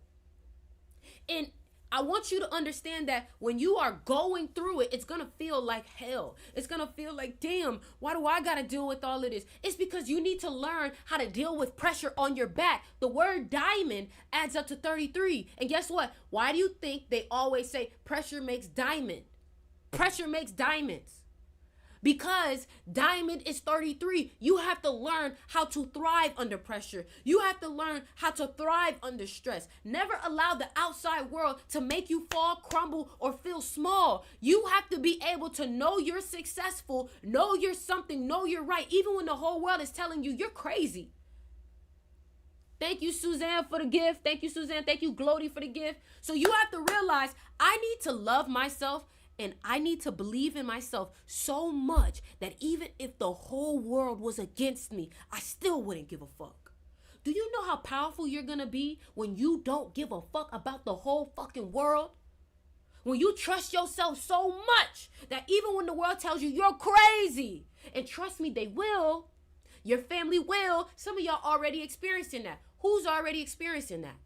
And I want you to understand that when you are going through it, it's going to feel like hell. It's going to feel like, damn, why do I got to deal with all of this? It's because you need to learn how to deal with pressure on your back. The word diamond adds up to 33. And guess what? Why do you think they always say pressure makes diamond? Pressure makes diamonds. Because diamond is 33. You have to learn how to thrive under pressure. You have to learn how to thrive under stress. Never allow the outside world to make you fall, crumble, or feel small. You have to be able to know you're successful, know you're something, know you're right, even when the whole world is telling you you're crazy. Thank you, Suzanne, for the gift. Thank you, Suzanne. Thank you, Glody, for the gift. So you have to realize I need to love myself. And I need to believe in myself so much that even if the whole world was against me, I still wouldn't give a fuck. Do you know how powerful you're gonna be when you don't give a fuck about the whole fucking world? When you trust yourself so much that even when the world tells you you're crazy, and trust me, they will, your family will, some of y'all already experiencing that. Who's already experiencing that?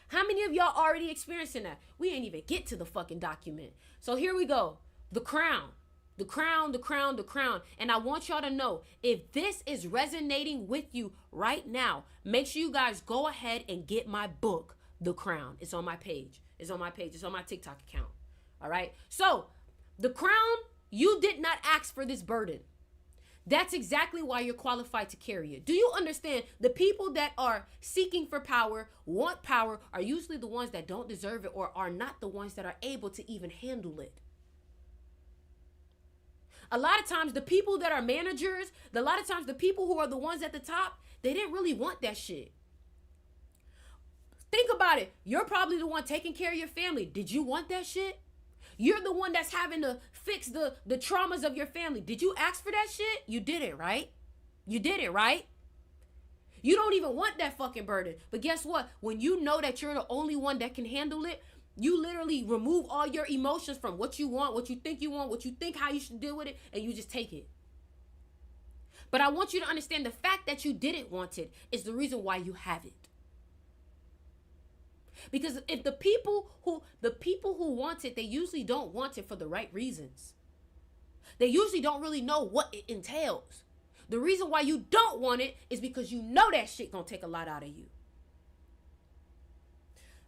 How many of y'all already experiencing that? We ain't even get to the fucking document. So here we go. The crown. The crown, the crown, the crown. And I want y'all to know, if this is resonating with you right now, make sure you guys go ahead and get my book, The Crown. It's on my page. It's on my page. It's on my TikTok account. All right? So, the crown, you did not ask for this burden. That's exactly why you're qualified to carry it. Do you understand? The people that are seeking for power, want power, are usually the ones that don't deserve it or are not the ones that are able to even handle it. A lot of times, the people that are managers, a lot of times the people who are the ones at the top, they didn't really want that shit. Think about it. You're probably the one taking care of your family. Did you want that shit? You're the one that's having to fix the traumas of your family. Did you ask for that shit? You didn't, right? You did it, right? You don't even want that fucking burden. But guess what? When you know that you're the only one that can handle it, you literally remove all your emotions from what you want, what you think how you should deal with it, and you just take it. But I want you to understand the fact that you didn't want it is the reason why you have it. Because if the people who want it, they usually don't want it for the right reasons. They usually don't really know what it entails. The reason why you don't want it is because you know that shit gonna take a lot out of you.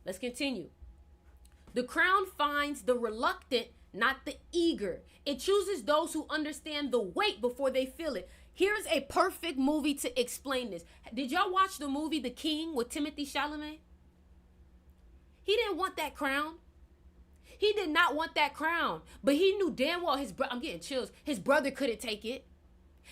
Let's continue. The crown finds the reluctant, not the eager. It chooses those who understand the weight before they feel it. Here's a perfect movie to explain this. Did y'all watch the movie The King with Timothée Chalamet? He didn't want that crown. He did not want that crown. But he knew damn well I'm getting chills. His brother couldn't take it.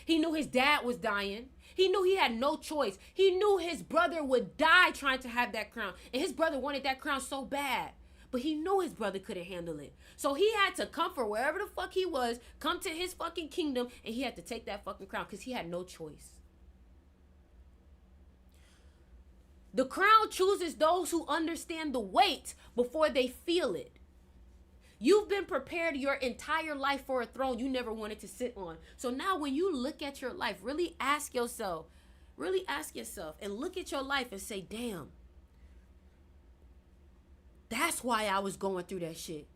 He knew his dad was dying. He knew he had no choice. He knew his brother would die trying to have that crown. And his brother wanted that crown so bad. But he knew his brother couldn't handle it. So he had to come from wherever the fuck he was, come to his fucking kingdom, and he had to take that fucking crown because he had no choice. The crown chooses those who understand the weight before they feel it. You've been prepared your entire life for a throne you never wanted to sit on. So now when you look at your life, really ask yourself and look at your life and say, damn, that's why I was going through that shit.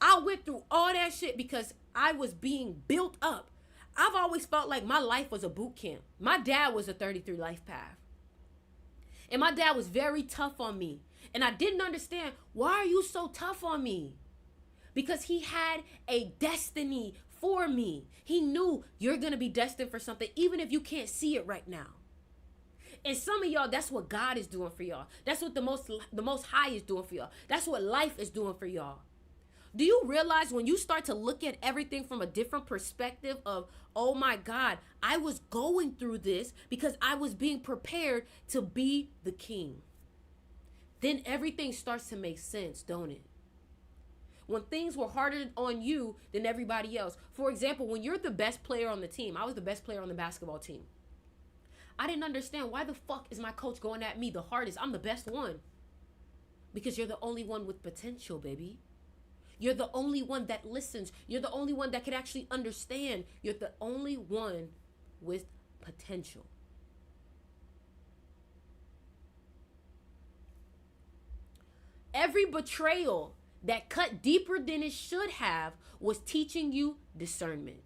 I went through all that shit because I was being built up. I've always felt like my life was a boot camp. My dad was a 33 life path. And my dad was very tough on me. And I didn't understand, why are you so tough on me? because he had a destiny for me. He knew you're going to be destined for something, even if you can't see it right now. And some of y'all, that's what God is doing for y'all. That's what the most high is doing for y'all. That's what life is doing for y'all. Do you realize when you start to look at everything from a different perspective of, oh my God, I was going through this because I was being prepared to be the king. Then everything starts to make sense, don't it? When things were harder on you than everybody else. For example, when you're the best player on the team, I was the best player on the basketball team. I didn't understand, why the fuck is my coach going at me the hardest? I'm the best one. Because you're the only one with potential, baby. You're the only one that listens. You're the only one that can actually understand. You're the only one with potential. Every betrayal that cut deeper than it should have was teaching you discernment.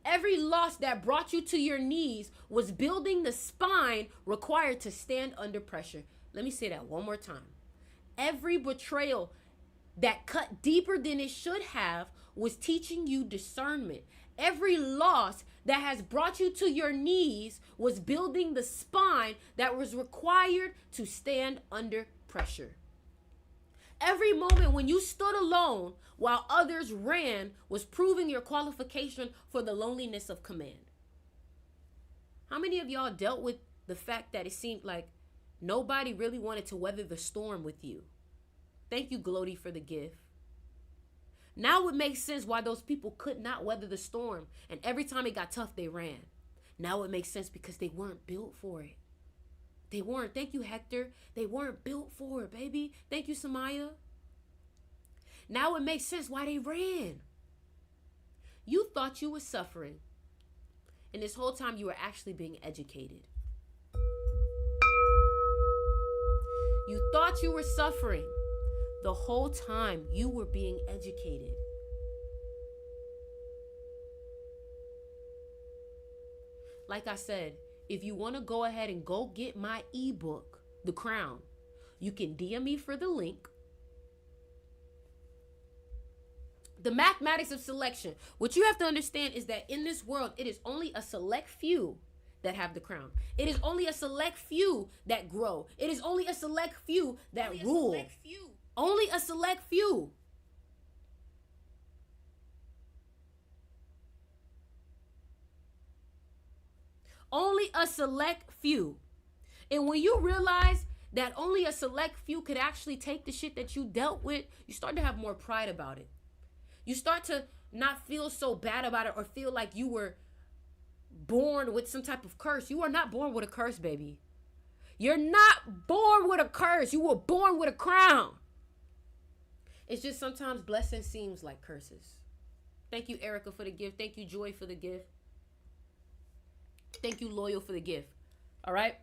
Every loss that brought you to your knees was building the spine required to stand under pressure. Let me say that one more time. Every betrayal that cut deeper than it should have was teaching you discernment. Every loss that has brought you to your knees was building the spine that was required to stand under pressure. Every moment when you stood alone while others ran was proving your qualification for the loneliness of command. How many of y'all dealt with the fact that it seemed like nobody really wanted to weather the storm with you? Thank you, Gloaty, for the gift. Now it makes sense why those people could not weather the storm, and every time it got tough, they ran. Now it makes sense because they weren't built for it. They weren't. Thank you, Hector. They weren't built for it, baby. Thank you, Samaya. Now it makes sense why they ran. You thought you were suffering, and this whole time you were actually being educated. You thought you were suffering. The whole time you were being educated. Like I said, if you want to go ahead and go get my ebook, The Crown, you can DM me for the link. The mathematics of selection. What you have to understand is that in this world, it is only a select few that have the crown. It is only a select few that grow. It is only a select few that rule. Only a select few. Only a select few. And when you realize that only a select few could actually take the shit that you dealt with, you start to have more pride about it. You start to not feel so bad about it or feel like you were born with some type of curse. You are not born with a curse, baby. You're not born with a curse. You were born with a crown. It's just sometimes blessing seems like curses. Thank you, Erica, for the gift. Thank you, Joy, for the gift. Thank you, Loyal, for the gift. All right?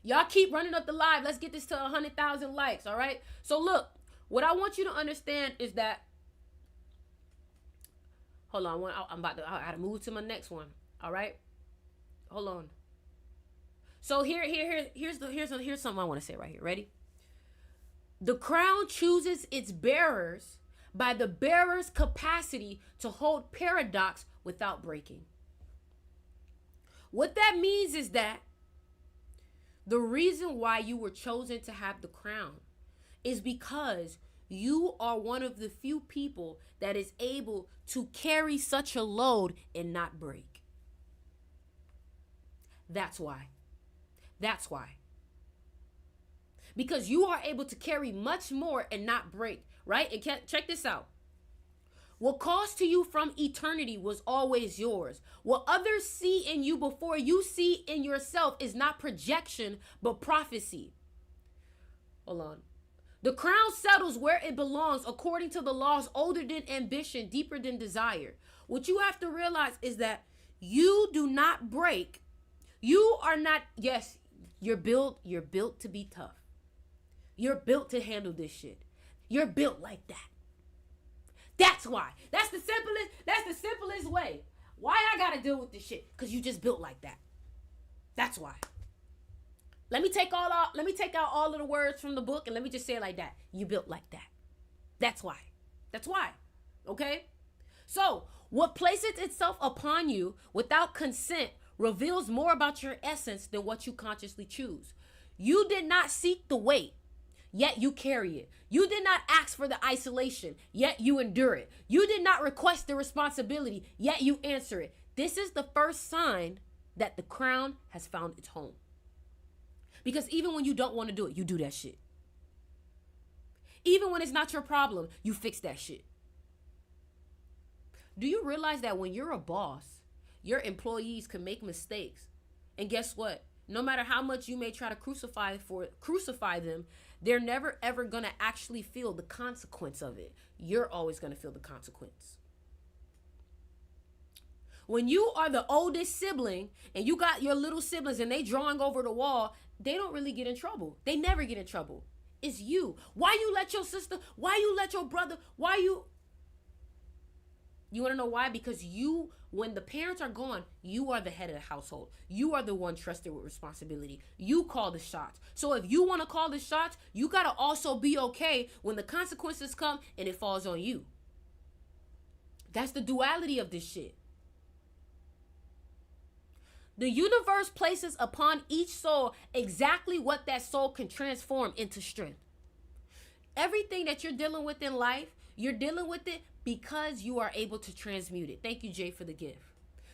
Y'all keep running up the live. Let's get this to 100,000 likes, all right? So look, what I want you to understand is that, hold on, I gotta move to my next one, all right? Hold on. So here's something I want to say right here. Ready? The crown chooses its bearers by the bearer's capacity to hold paradox without breaking. What that means is that the reason why you were chosen to have the crown is because you are one of the few people that is able to carry such a load and not break. That's why. That's why. Because you are able to carry much more and not break, right? And check this out. What calls to you from eternity was always yours. What others see in you before you see in yourself is not projection, but prophecy. Hold on. The crown settles where it belongs according to the laws older than ambition, deeper than desire. What you have to realize is that you do not break. You are not, yes, you're built to be tough. You're built to handle this shit. You're built like that. That's why. That's the simplest way. Why I gotta deal with this shit? Because you just built like that. That's why. Let me take out all of the words from the book and let me just say it like that. You built like that. That's why. That's why. Okay? So, what places itself upon you without consent reveals more about your essence than what you consciously choose. You did not seek the weight, yet you carry it. You did not ask for the isolation, yet you endure it. You did not request the responsibility, yet you answer it. This is the first sign that the crown has found its home. Because even when you don't want to do it, you do that shit. Even when it's not your problem, you fix that shit. Do you realize that when you're a boss, your employees can make mistakes? And guess what? No matter how much you may try to crucify them, they're never ever going to actually feel the consequence of it. You're always going to feel the consequence. When you are the oldest sibling and you got your little siblings and they drawing over the wall, they don't really get in trouble. They never get in trouble. It's you. Why you let your sister, why you let your brother, you want to know why? Because you, when the parents are gone, you are the head of the household. You are the one trusted with responsibility. You call the shots. So if you want to call the shots, you got to also be okay when the consequences come and it falls on you. That's the duality of this shit. The universe places upon each soul exactly what that soul can transform into strength. Everything that you're dealing with in life, you're dealing with it because you are able to transmute it. Thank you, Jay, for the gift.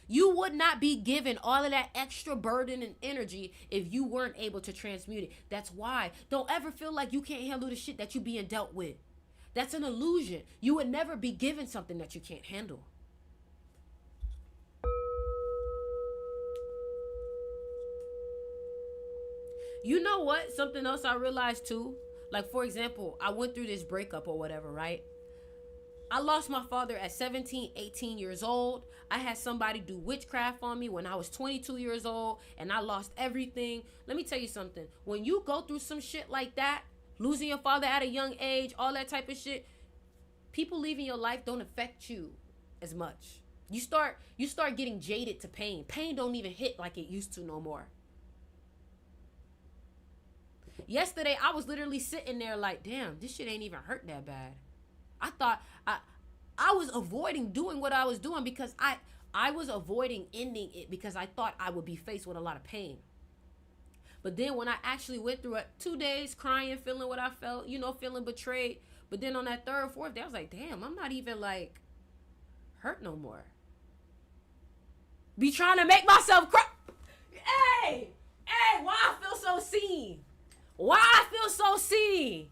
You would not be given all of that extra burden and energy if you weren't able to transmute it. That's why. Don't ever feel like you can't handle the shit that you're being dealt with. That's an illusion. You would never be given something that you can't handle. You know what? Something else I realized too. Like, for example, I went through this breakup or whatever, right? I lost my father at 17, 18 years old. I had somebody do witchcraft on me when I was 22 years old, and I lost everything. Let me tell you something. When you go through some shit like that, losing your father at a young age, all that type of shit, people leaving your life don't affect you as much. You start getting jaded to pain. Pain don't even hit like it used to no more. Yesterday, I was literally sitting there like, damn, this shit ain't even hurt that bad. I thought I was avoiding doing what I was doing because I was avoiding ending it because I thought I would be faced with a lot of pain. But then when I actually went through it, 2 days crying, feeling what I felt, feeling betrayed. But then on that third, fourth day, I was like, damn, I'm not even like hurt no more. Be trying to make myself cry. Hey, why I feel so seen? Why I feel so seen?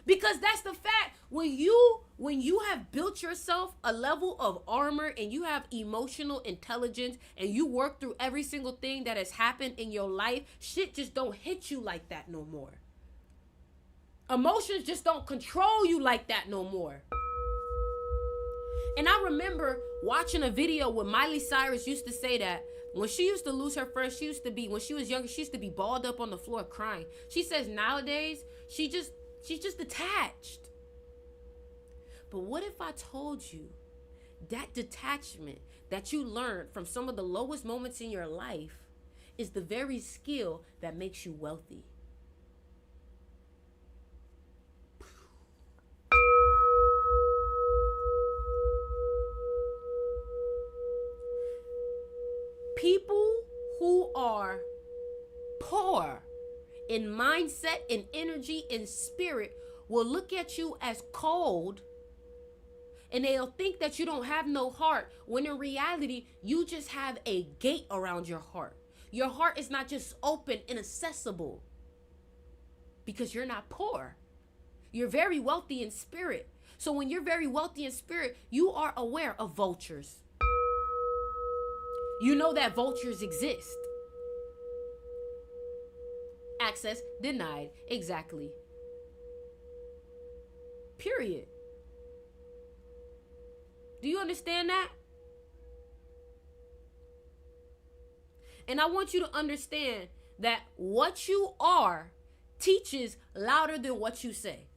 Because that's the fact. When you have built yourself a level of armor and you have emotional intelligence and you work through every single thing that has happened in your life, shit just don't hit you like that no more. Emotions just don't control you like that no more. And I remember watching a video where Miley Cyrus used to say that when she used to lose her friend, when she was younger, she used to be balled up on the floor crying. She says nowadays, she's just detached. But what if I told you that detachment that you learned from some of the lowest moments in your life is the very skill that makes you wealthy? People who are poor in mindset, in energy, in spirit will look at you as cold, and they'll think that you don't have no heart, when in reality, you just have a gate around your heart. Your heart is not just open and accessible because you're not poor. You're very wealthy in spirit. So when you're very wealthy in spirit, you are aware of vultures. You know that vultures exist. Access denied. Exactly. Period. Do you understand that? And I want you to understand that what you are teaches louder than what you say.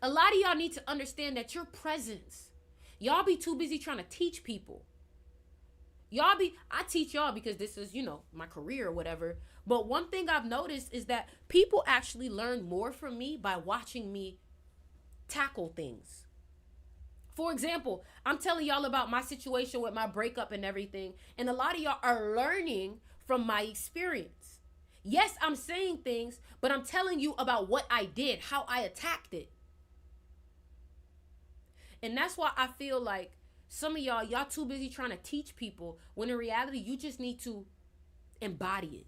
A lot of y'all need to understand that your presence, y'all be too busy trying to teach people. I teach y'all because this is, my career or whatever. But one thing I've noticed is that people actually learn more from me by watching me tackle things. For example, I'm telling y'all about my situation with my breakup and everything, and a lot of y'all are learning from my experience. Yes, I'm saying things, but I'm telling you about what I did, how I attacked it. And that's why I feel like some of y'all too busy trying to teach people, when in reality, you just need to embody it.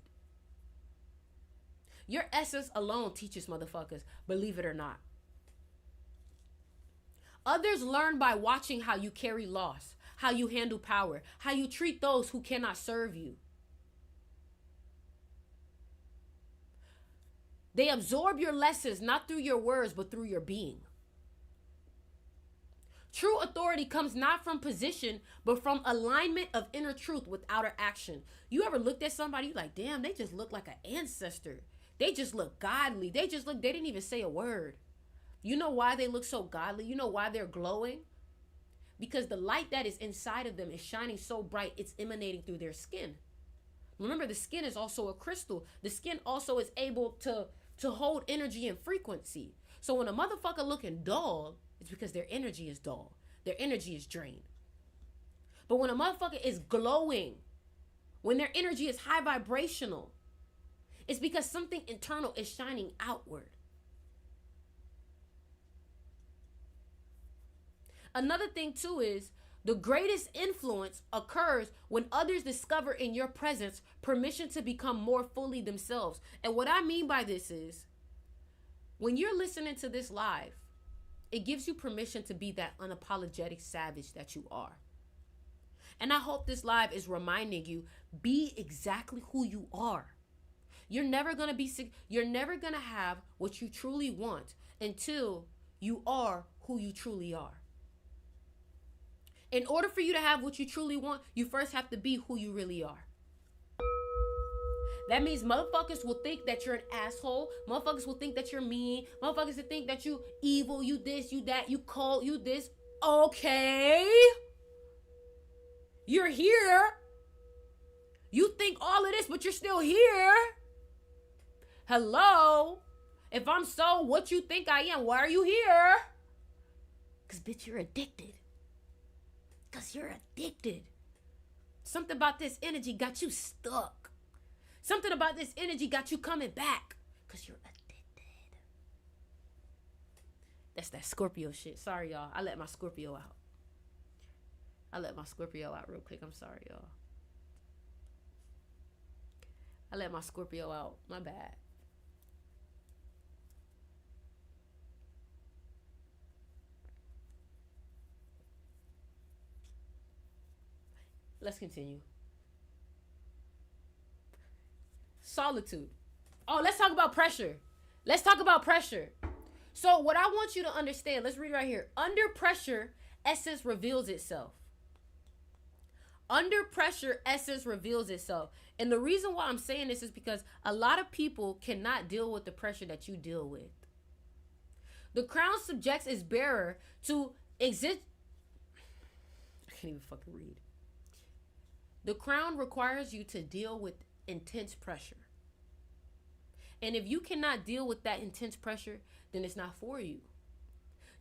Your essence alone teaches motherfuckers, believe it or not. Others learn by watching how you carry loss, how you handle power, how you treat those who cannot serve you. They absorb your lessons not through your words, but through your being. True authority comes not from position, but from alignment of inner truth with outer action. You ever looked at somebody, you like, damn, they just look like an ancestor. They just look godly. They didn't even say a word. You know why they look so godly? You know why they're glowing? Because the light that is inside of them is shining so bright, it's emanating through their skin. Remember, the skin is also a crystal. The skin also is able to hold energy and frequency. So when a motherfucker looking dull, it's because their energy is dull. Their energy is drained. But when a motherfucker is glowing, when their energy is high vibrational, it's because something internal is shining outward. Another thing too is the greatest influence occurs when others discover in your presence permission to become more fully themselves. And what I mean by this is, when you're listening to this live, it gives you permission to be that unapologetic savage that you are. And I hope this live is reminding you, be exactly who you are. You're never going to be sick. You're never going to have what you truly want until you are who you truly are. In order for you to have what you truly want, you first have to be who you really are. That means motherfuckers will think that you're an asshole. Motherfuckers will think that you're mean. Motherfuckers will think that you evil, you this, you that, you cold, you this. Okay. You're here. You think all of this, but you're still here. Hello. If I'm so what you think I am, why are you here? Because, bitch, you're addicted. Because you're addicted. Something about this energy got you stuck. Something about this energy got you coming back. Because you're addicted. That's that Scorpio shit. Sorry, y'all. I let my Scorpio out. Real quick. I'm sorry, y'all. I let my Scorpio out. My bad. Let's continue. Solitude. Oh, let's talk about pressure. So what I want you to understand, let's read right here. Under pressure, essence reveals itself. Under pressure, essence reveals itself. And the reason why I'm saying this is because a lot of people cannot deal with the pressure that you deal with. The crown subjects its bearer to exist. I can't even fucking read. The crown requires you to deal with intense pressure. And if you cannot deal with that intense pressure, then it's not for you.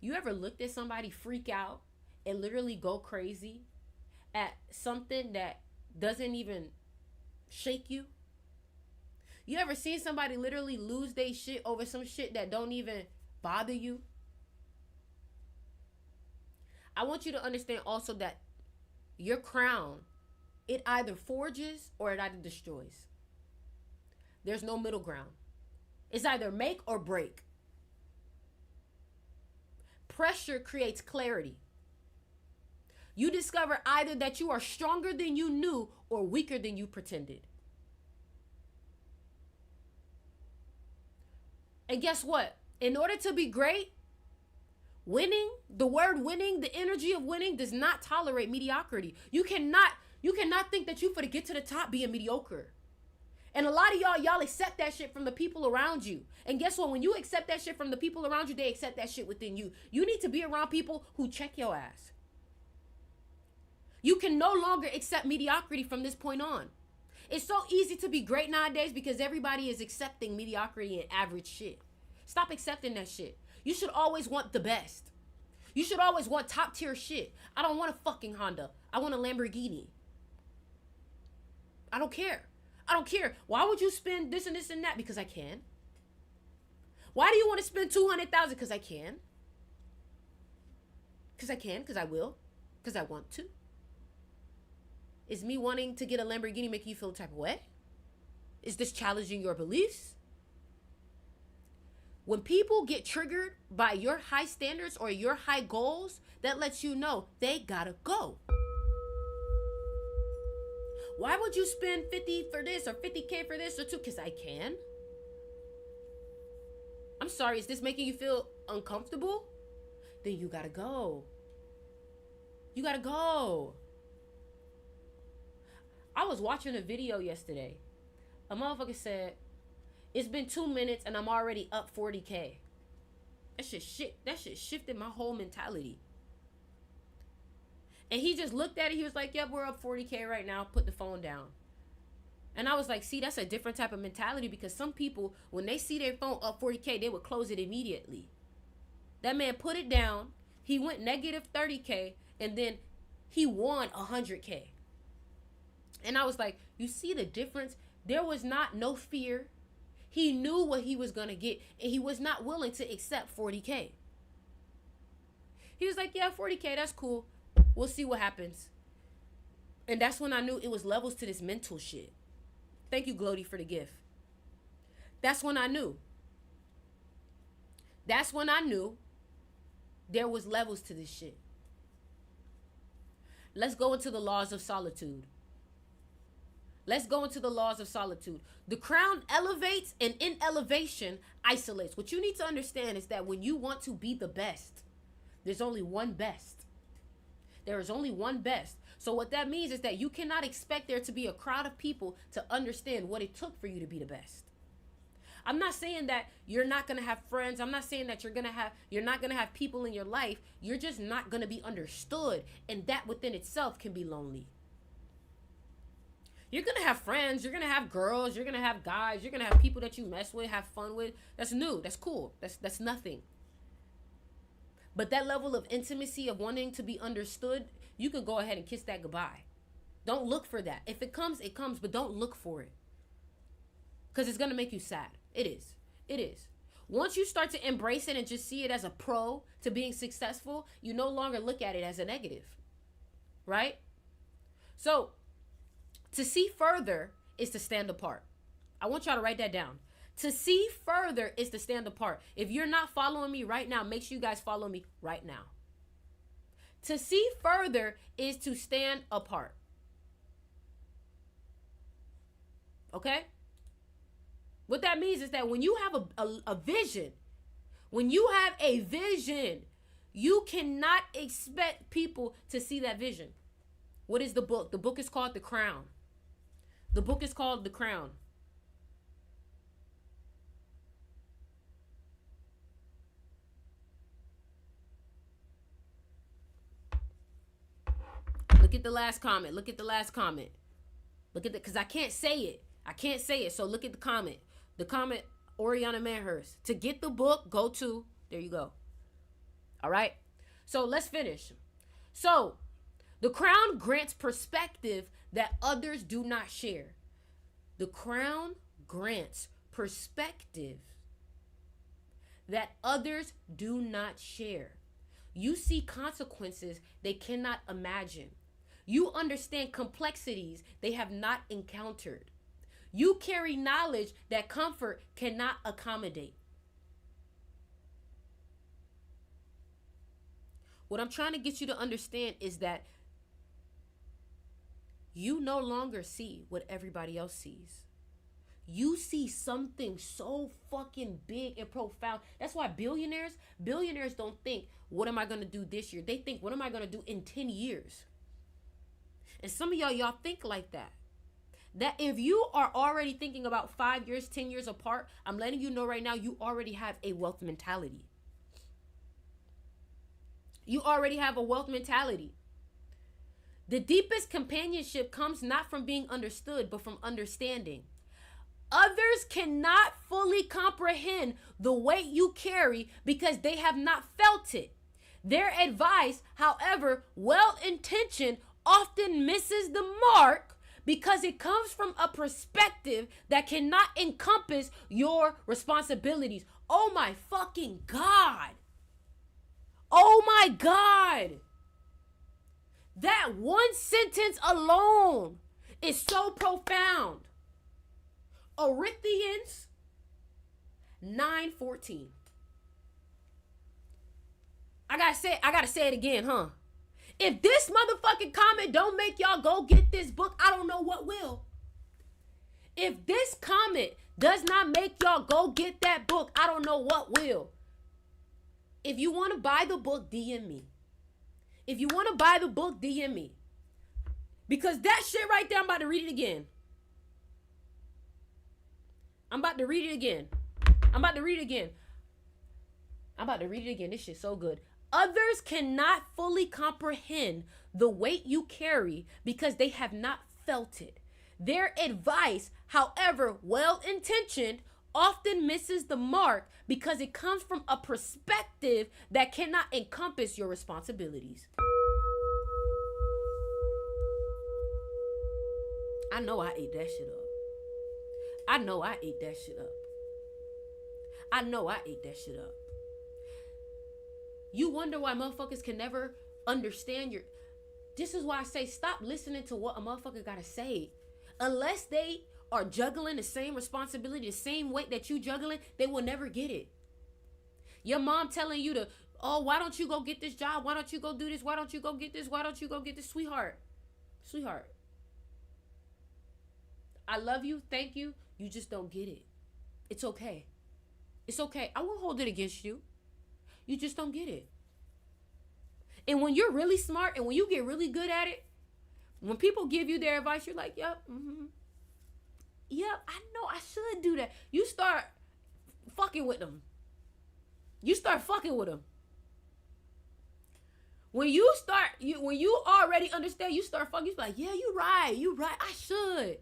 You ever looked at somebody freak out and literally go crazy at something that doesn't even shake you? You ever seen somebody literally lose their shit over some shit that don't even bother you? I want you to understand also that your crown, it either forges or it either destroys. There's no middle ground. It's either make or break. Pressure creates clarity. You discover either that you are stronger than you knew or weaker than you pretended. And guess what? In order to be great, winning, the word winning, the energy of winning does not tolerate mediocrity. You cannot think that you finna get to the top being mediocre. And a lot of y'all accept that shit from the people around you. And guess what? When you accept that shit from the people around you, they accept that shit within you. You need to be around people who check your ass. You can no longer accept mediocrity from this point on. It's so easy to be great nowadays because everybody is accepting mediocrity and average shit. Stop accepting that shit. You should always want the best. You should always want top tier shit. I don't want a fucking Honda. I want a Lamborghini. I don't care. I don't care. Why would you spend this and this and that? Because I can. Why do you want to spend $200,000? Because I can. Because I can. Because I will. Because I want to. Is me wanting to get a Lamborghini making you feel the type of way? Is this challenging your beliefs? When people get triggered by your high standards or your high goals, that lets you know they gotta go. Why would you spend 50 for this or 50K for this or two? Because I can. I'm sorry, is this making you feel uncomfortable? Then you gotta go. You gotta go. I was watching a video yesterday. A motherfucker said, it's been 2 minutes and I'm already up 40K. That shit shifted my whole mentality. And he just looked at it. He was like, yep, we're up 40K right now. Put the phone down. And I was like, see, that's a different type of mentality, because some people, when they see their phone up 40K, they would close it immediately. That man put it down. He went negative 30K and then he won 100K. And I was like, you see the difference? There was no fear. He knew what he was going to get, and he was not willing to accept 40K. He was like, yeah, 40K, that's cool. We'll see what happens. And that's when I knew it was levels to this mental shit. Thank you, Glody, for the gift. That's when I knew. That's when I knew there was levels to this shit. Let's go into the laws of solitude. Let's go into the laws of solitude. The crown elevates, and in elevation, isolates. What you need to understand is that when you want to be the best, there's only one best. There is only one best. So what that means is that you cannot expect there to be a crowd of people to understand what it took for you to be the best. I'm not saying that you're not going to have friends. I'm not saying that you're not going to have people in your life. You're just not going to be understood. And that within itself can be lonely. You're going to have friends. You're going to have girls. You're going to have guys. You're going to have people that you mess with, have fun with. That's new. That's cool. That's nothing. But that level of intimacy of wanting to be understood, you can go ahead and kiss that goodbye. Don't look for that. If it comes, it comes, but don't look for it. Because it's going to make you sad. It is. It is. Once you start to embrace it and just see it as a pro to being successful, you no longer look at it as a negative. Right? So, to see further is to stand apart. I want y'all to write that down. To see further is to stand apart. If you're not following me right now, make sure you guys follow me right now. To see further is to stand apart. Okay? What that means is that when you have a vision, you cannot expect people to see that vision. What is the book? The book is called The Crown. The book is called The Crown. Look at the last comment. Look at the last comment. Look at the, because I can't say it. I can't say it. So look at the comment. The comment, Oriana Manhurst. To get the book, go to, there you go. All right. So let's finish. So the crown grants perspective that others do not share. The crown grants perspective that others do not share. You see consequences they cannot imagine. You understand complexities they have not encountered. You carry knowledge that comfort cannot accommodate. What I'm trying to get you to understand is that you no longer see what everybody else sees. You see something so fucking big and profound. That's why billionaires don't think, what am I going to do this year? They think, what am I going to do in 10 years? And some of y'all think like that. That if you are already thinking about 5 years, 10 years apart, I'm letting you know right now, you already have a wealth mentality. You already have a wealth mentality. The deepest companionship comes not from being understood, but from understanding. Others cannot fully comprehend the weight you carry because they have not felt it. Their advice, however well intentioned, often misses the mark because it comes from a perspective that cannot encompass your responsibilities. Oh my fucking God. Oh my God. That one sentence alone is so profound. Corinthians 9:14. I gotta say it again, huh? If this motherfucking comment don't make y'all go get this book, I don't know what will. If this comment does not make y'all go get that book, I don't know what will. If you want to buy the book, DM me. If you want to buy the book, DM me. Because that shit right there, I'm about to read it again. I'm about to read it again. This shit's so good. Others cannot fully comprehend the weight you carry because they have not felt it. Their advice, however well-intentioned, often misses the mark because it comes from a perspective that cannot encompass your responsibilities. I know I ate that shit up. You wonder why motherfuckers can never understand your... This is why I say stop listening to what a motherfucker gotta say. Unless they are juggling the same responsibility, the same weight that you juggling, they will never get it. Your mom telling you to, oh, why don't you go get this job? Why don't you go do this? Why don't you go get this? Why don't you go get this? Sweetheart. I love you. Thank you. You just don't get it. It's okay. I won't hold it against you. You just don't get it. And when you're really smart and when you get really good at it, when people give you their advice, you're like, yep, yep, I know I should do that. You start fucking with them. When you already understand, you start fucking, you be like, yeah, you right, I should.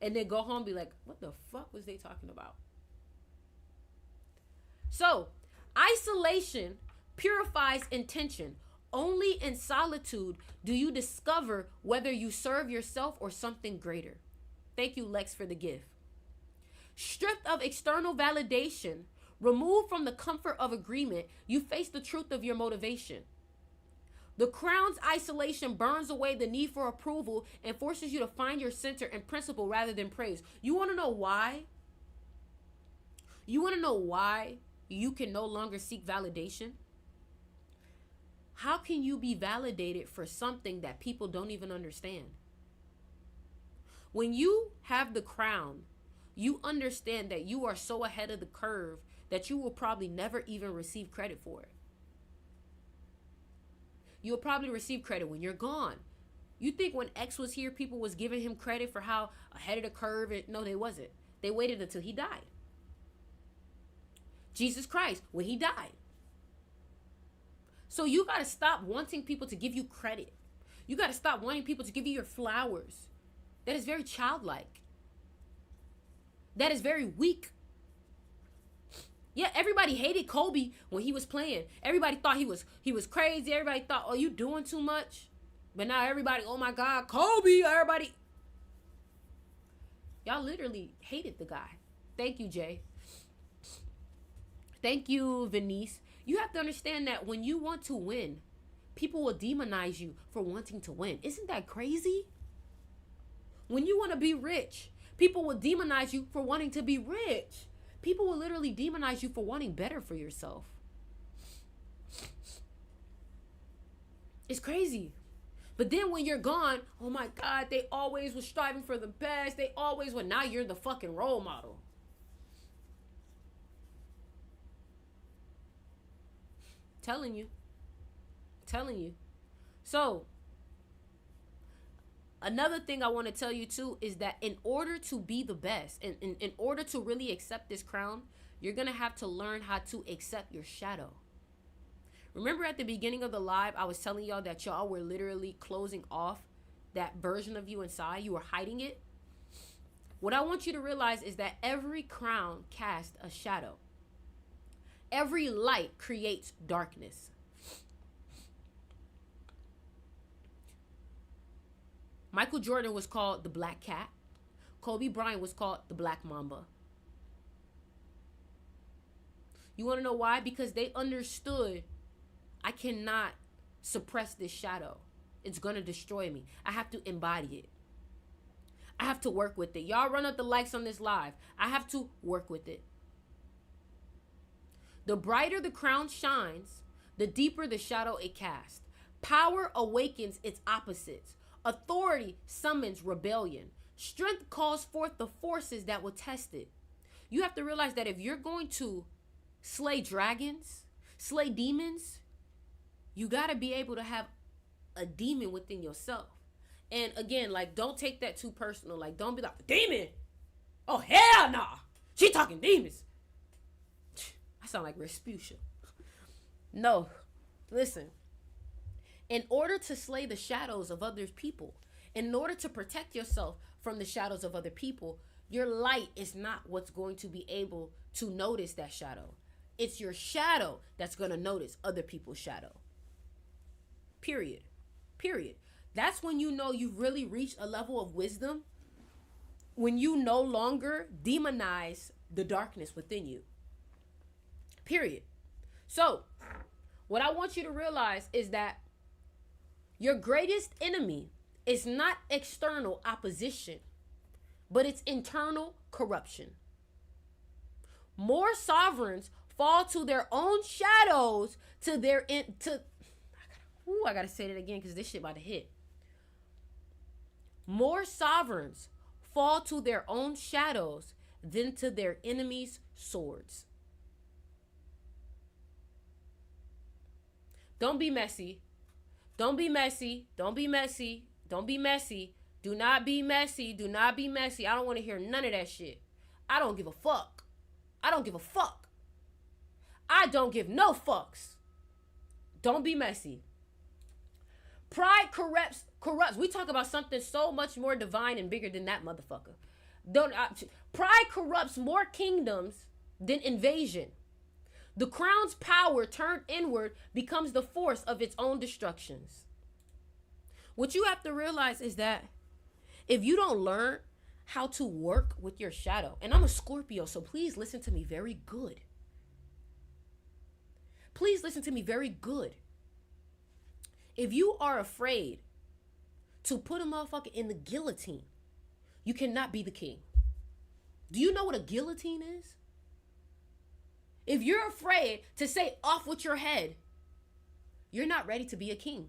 And then go home and be like, what the fuck was they talking about? So, isolation purifies intention. Only in solitude do you discover whether you serve yourself or something greater. Thank you, Lex, for the gift. Stripped of external validation, removed from the comfort of agreement, you face the truth of your motivation. The crown's isolation burns away the need for approval and forces you to find your center and principle rather than praise. You want to know why? You can no longer seek validation? How can you be validated for something that people don't even understand? When you have the crown, you understand that you are so ahead of the curve that you will probably never even receive credit for it. You'll probably receive credit when you're gone. You think when X was here, people was giving him credit for how ahead of the curve? No, they wasn't. They waited until he died. Jesus Christ, when he died. So you got to stop wanting people to give you credit. You got to stop wanting people to give you your flowers. That is very childlike. That is very weak. Yeah, everybody hated Kobe when he was playing. Everybody thought he was crazy. Everybody thought, oh, you doing too much. But now everybody, oh my God, Kobe, everybody. Y'all literally hated the guy. Thank you, Jay. Thank you, Venice. You have to understand that when you want to win, people will demonize you for wanting to win. Isn't that crazy? When you want to be rich, people will demonize you for wanting to be rich. People will literally demonize you for wanting better for yourself. It's crazy. But then when you're gone, oh my God, they always was striving for the best. They always were. Now you're the fucking role model. Telling you. So, another thing I want to tell you too is that in order to be the best, and in order to really accept this crown, you're going to have to learn how to accept your shadow. Remember at the beginning of the live, I was telling y'all that y'all were literally closing off that version of you inside. You were hiding it. What I want you to realize is that every crown casts a shadow. Every light creates darkness. Michael Jordan was called the Black Cat. Kobe Bryant was called the Black Mamba. You want to know why? Because they understood, I cannot suppress this shadow. It's going to destroy me. I have to embody it. I have to work with it. Y'all run up the likes on this live. I have to work with it. The brighter the crown shines, the deeper the shadow it casts. Power awakens its opposites. Authority summons rebellion. Strength calls forth the forces that will test it. You have to realize that if you're going to slay dragons, slay demons, you got to be able to have a demon within yourself. And again, like, don't take that too personal. Like, don't be like, demon? Oh, hell nah. She talking demons. I sound like Respucia. No. Listen. In order to slay the shadows of other people, in order to protect yourself from the shadows of other people, your light is not what's going to be able to notice that shadow. It's your shadow that's going to notice other people's shadow. Period. That's when you know you've really reached a level of wisdom, when you no longer demonize the darkness within you. Period. So, what I want you to realize is that your greatest enemy is not external opposition, but it's internal corruption. More sovereigns fall to their own shadows, I gotta say that again because this shit about to hit. More sovereigns fall to their own shadows than to their enemies' swords. Don't be messy. Don't be messy. Don't be messy. Don't be messy. Do not be messy. Do not be messy. I don't want to hear none of that shit. I don't give a fuck. I don't give a fuck. I don't give no fucks. Don't be messy. Pride corrupts. We talk about something so much more divine and bigger than that motherfucker. Pride corrupts more kingdoms than invasion. The crown's power turned inward becomes the force of its own destructions. What you have to realize is that if you don't learn how to work with your shadow, and I'm a Scorpio, so please listen to me very good. Please listen to me very good. If you are afraid to put a motherfucker in the guillotine, you cannot be the king. Do you know what a guillotine is? If you're afraid to say off with your head, you're not ready to be a king.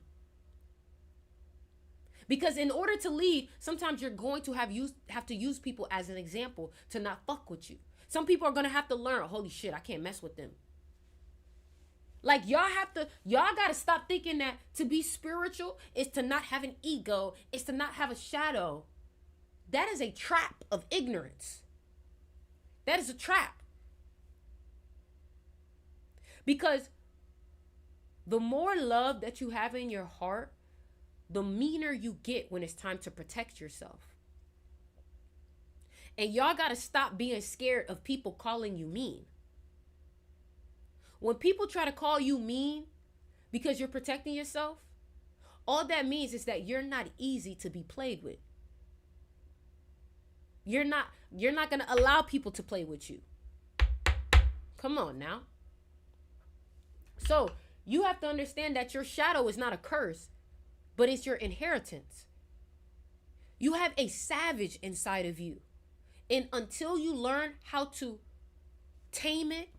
Because in order to lead, sometimes you're going to have to use people as an example to not fuck with you. Some people are going to have to learn, holy shit, I can't mess with them. Like, y'all got to stop thinking that to be spiritual is to not have an ego, is to not have a shadow. That is a trap of ignorance. That is a trap. Because the more love that you have in your heart, the meaner you get when it's time to protect yourself. And y'all got to stop being scared of people calling you mean. When people try to call you mean because you're protecting yourself, all that means is that you're not easy to be played with. You're not going to allow people to play with you. Come on now. So you have to understand that your shadow is not a curse, but it's your inheritance. You have a savage inside of you. And until you learn how to tame it,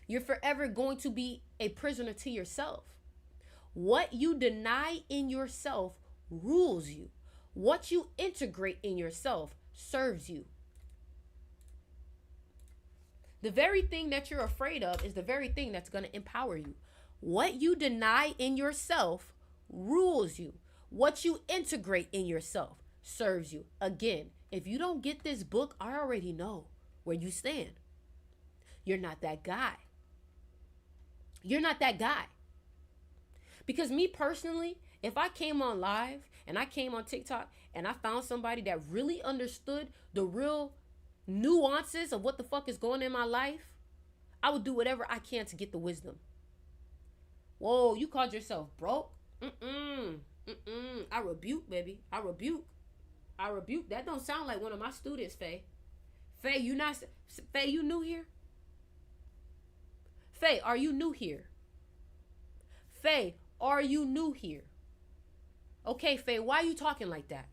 you're forever going to be a prisoner to yourself. What you deny in yourself rules you. What you integrate in yourself serves you. The very thing that you're afraid of is the very thing that's going to empower you. What you deny in yourself rules you. What you integrate in yourself serves you. Again, if you don't get this book, I already know where you stand. You're not that guy. You're not that guy. Because me personally, if I came on live and I came on TikTok and I found somebody that really understood the real nuances of what the fuck is going on in my life, I would do whatever I can to get the wisdom. Whoa, you called yourself broke? Mm-mm. Mm-mm. I rebuke, baby. I rebuke. I rebuke. That don't sound like one of my students, Faye. Faye, you not... Faye, you new here? Faye, are you new here? Faye, are you new here? Okay, Faye, why are you talking like that?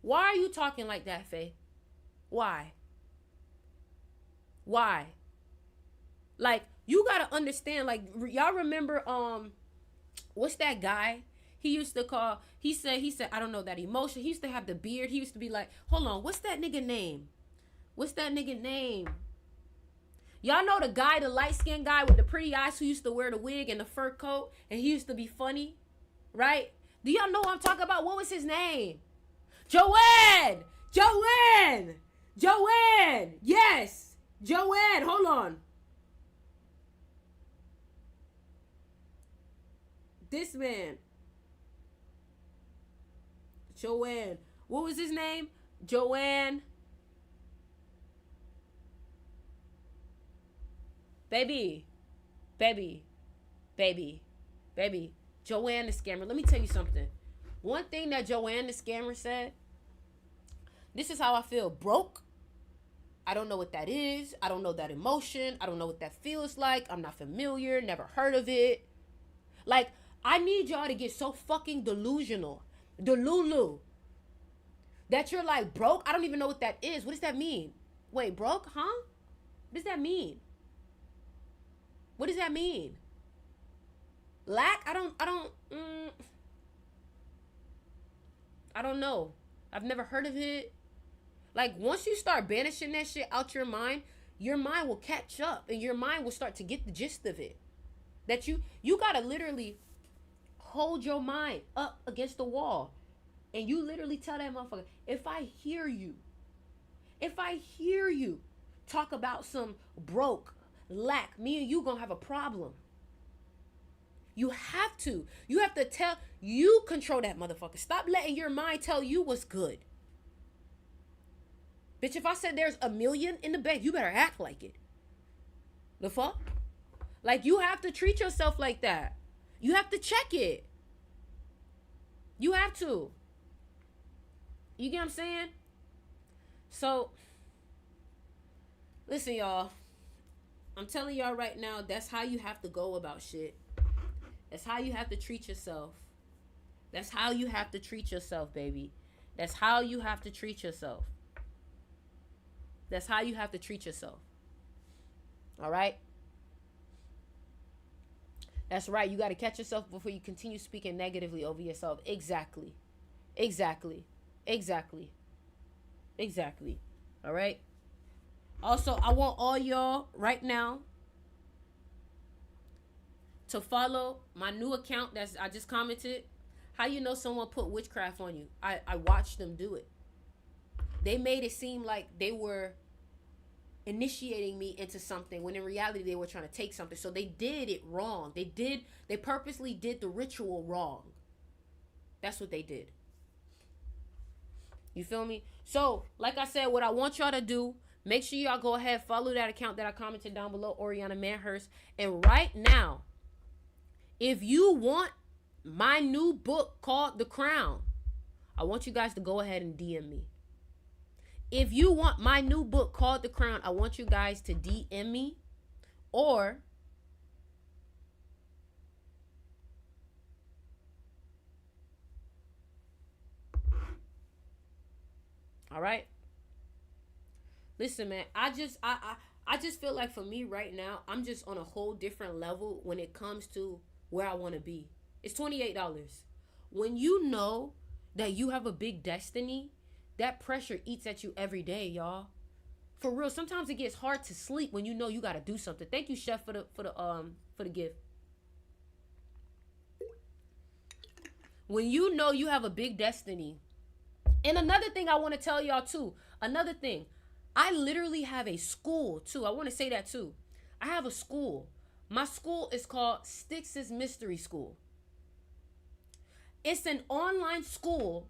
Why are you talking like that, Faye? Why? Why? Like, you gotta understand, like, y'all remember, what's that guy? He used to call, he said, I don't know, that emotion. He used to have the beard. He used to be like, hold on, what's that nigga name? What's that nigga name? Y'all know the guy, the light-skinned guy with the pretty eyes who used to wear the wig and the fur coat, and he used to be funny, right? Do y'all know what I'm talking about? What was his name? Joanne! Joanne! Joanne! Yes! Joanne, hold on. This man. Joanne. What was his name? Joanne. Baby. Baby. Baby. Baby. Joanne the scammer. Let me tell you something. One thing that Joanne the scammer said. This is how I feel. Broke. I don't know what that is. I don't know that emotion. I don't know what that feels like. I'm not familiar. Never heard of it. Like, I need y'all to get so fucking delusional. Delulu. That you're like, broke? I don't even know what that is. What does that mean? Wait, broke? Huh? What does that mean? What does that mean? Lack? I don't know. I've never heard of it. Like, once you start banishing that shit out your mind will catch up and your mind will start to get the gist of it. That you gotta literally hold your mind up against the wall and you literally tell that motherfucker, if I hear you talk about some broke, lack, me and you gonna have a problem. You have to tell, you control that motherfucker. Stop letting your mind tell you what's good. Bitch, if I said there's $1 million in the bank, you better act like it. The fuck? Like, you have to treat yourself like that. You have to check it. You have to. You get what I'm saying? So, listen, y'all. I'm telling y'all right now, that's how you have to go about shit. That's how you have to treat yourself. That's how you have to treat yourself, baby. That's how you have to treat yourself. That's how you have to treat yourself. All right? That's right. You got to catch yourself before you continue speaking negatively over yourself. Exactly. Exactly. Exactly. Exactly. All right? Also, I want all y'all right now to follow my new account that's I just commented. How you know someone put witchcraft on you? I watched them do it. They made it seem like they were initiating me into something when in reality they were trying to take something. So they did it wrong. They purposely did the ritual wrong. That's what they did. You feel me? So, like I said, what I want y'all to do, make sure y'all go ahead, follow that account that I commented down below, Oriana Manhurst. And right now, if you want my new book called The Crown, I want you guys to go ahead and DM me. If you want my new book called The Crown, I want you guys to DM me, or all right. Listen, man, I just feel like for me right now, I'm just on a whole different level when it comes to where I want to be. It's $28. When you know that you have a big destiny, that pressure eats at you every day, y'all. For real, sometimes it gets hard to sleep when you know you got to do something. Thank you, Chef, for the gift. When you know you have a big destiny. And another thing I want to tell y'all too. Another thing. I literally have a school too. I want to say that too. I have a school. My school is called Styx's Mystery School. It's an online school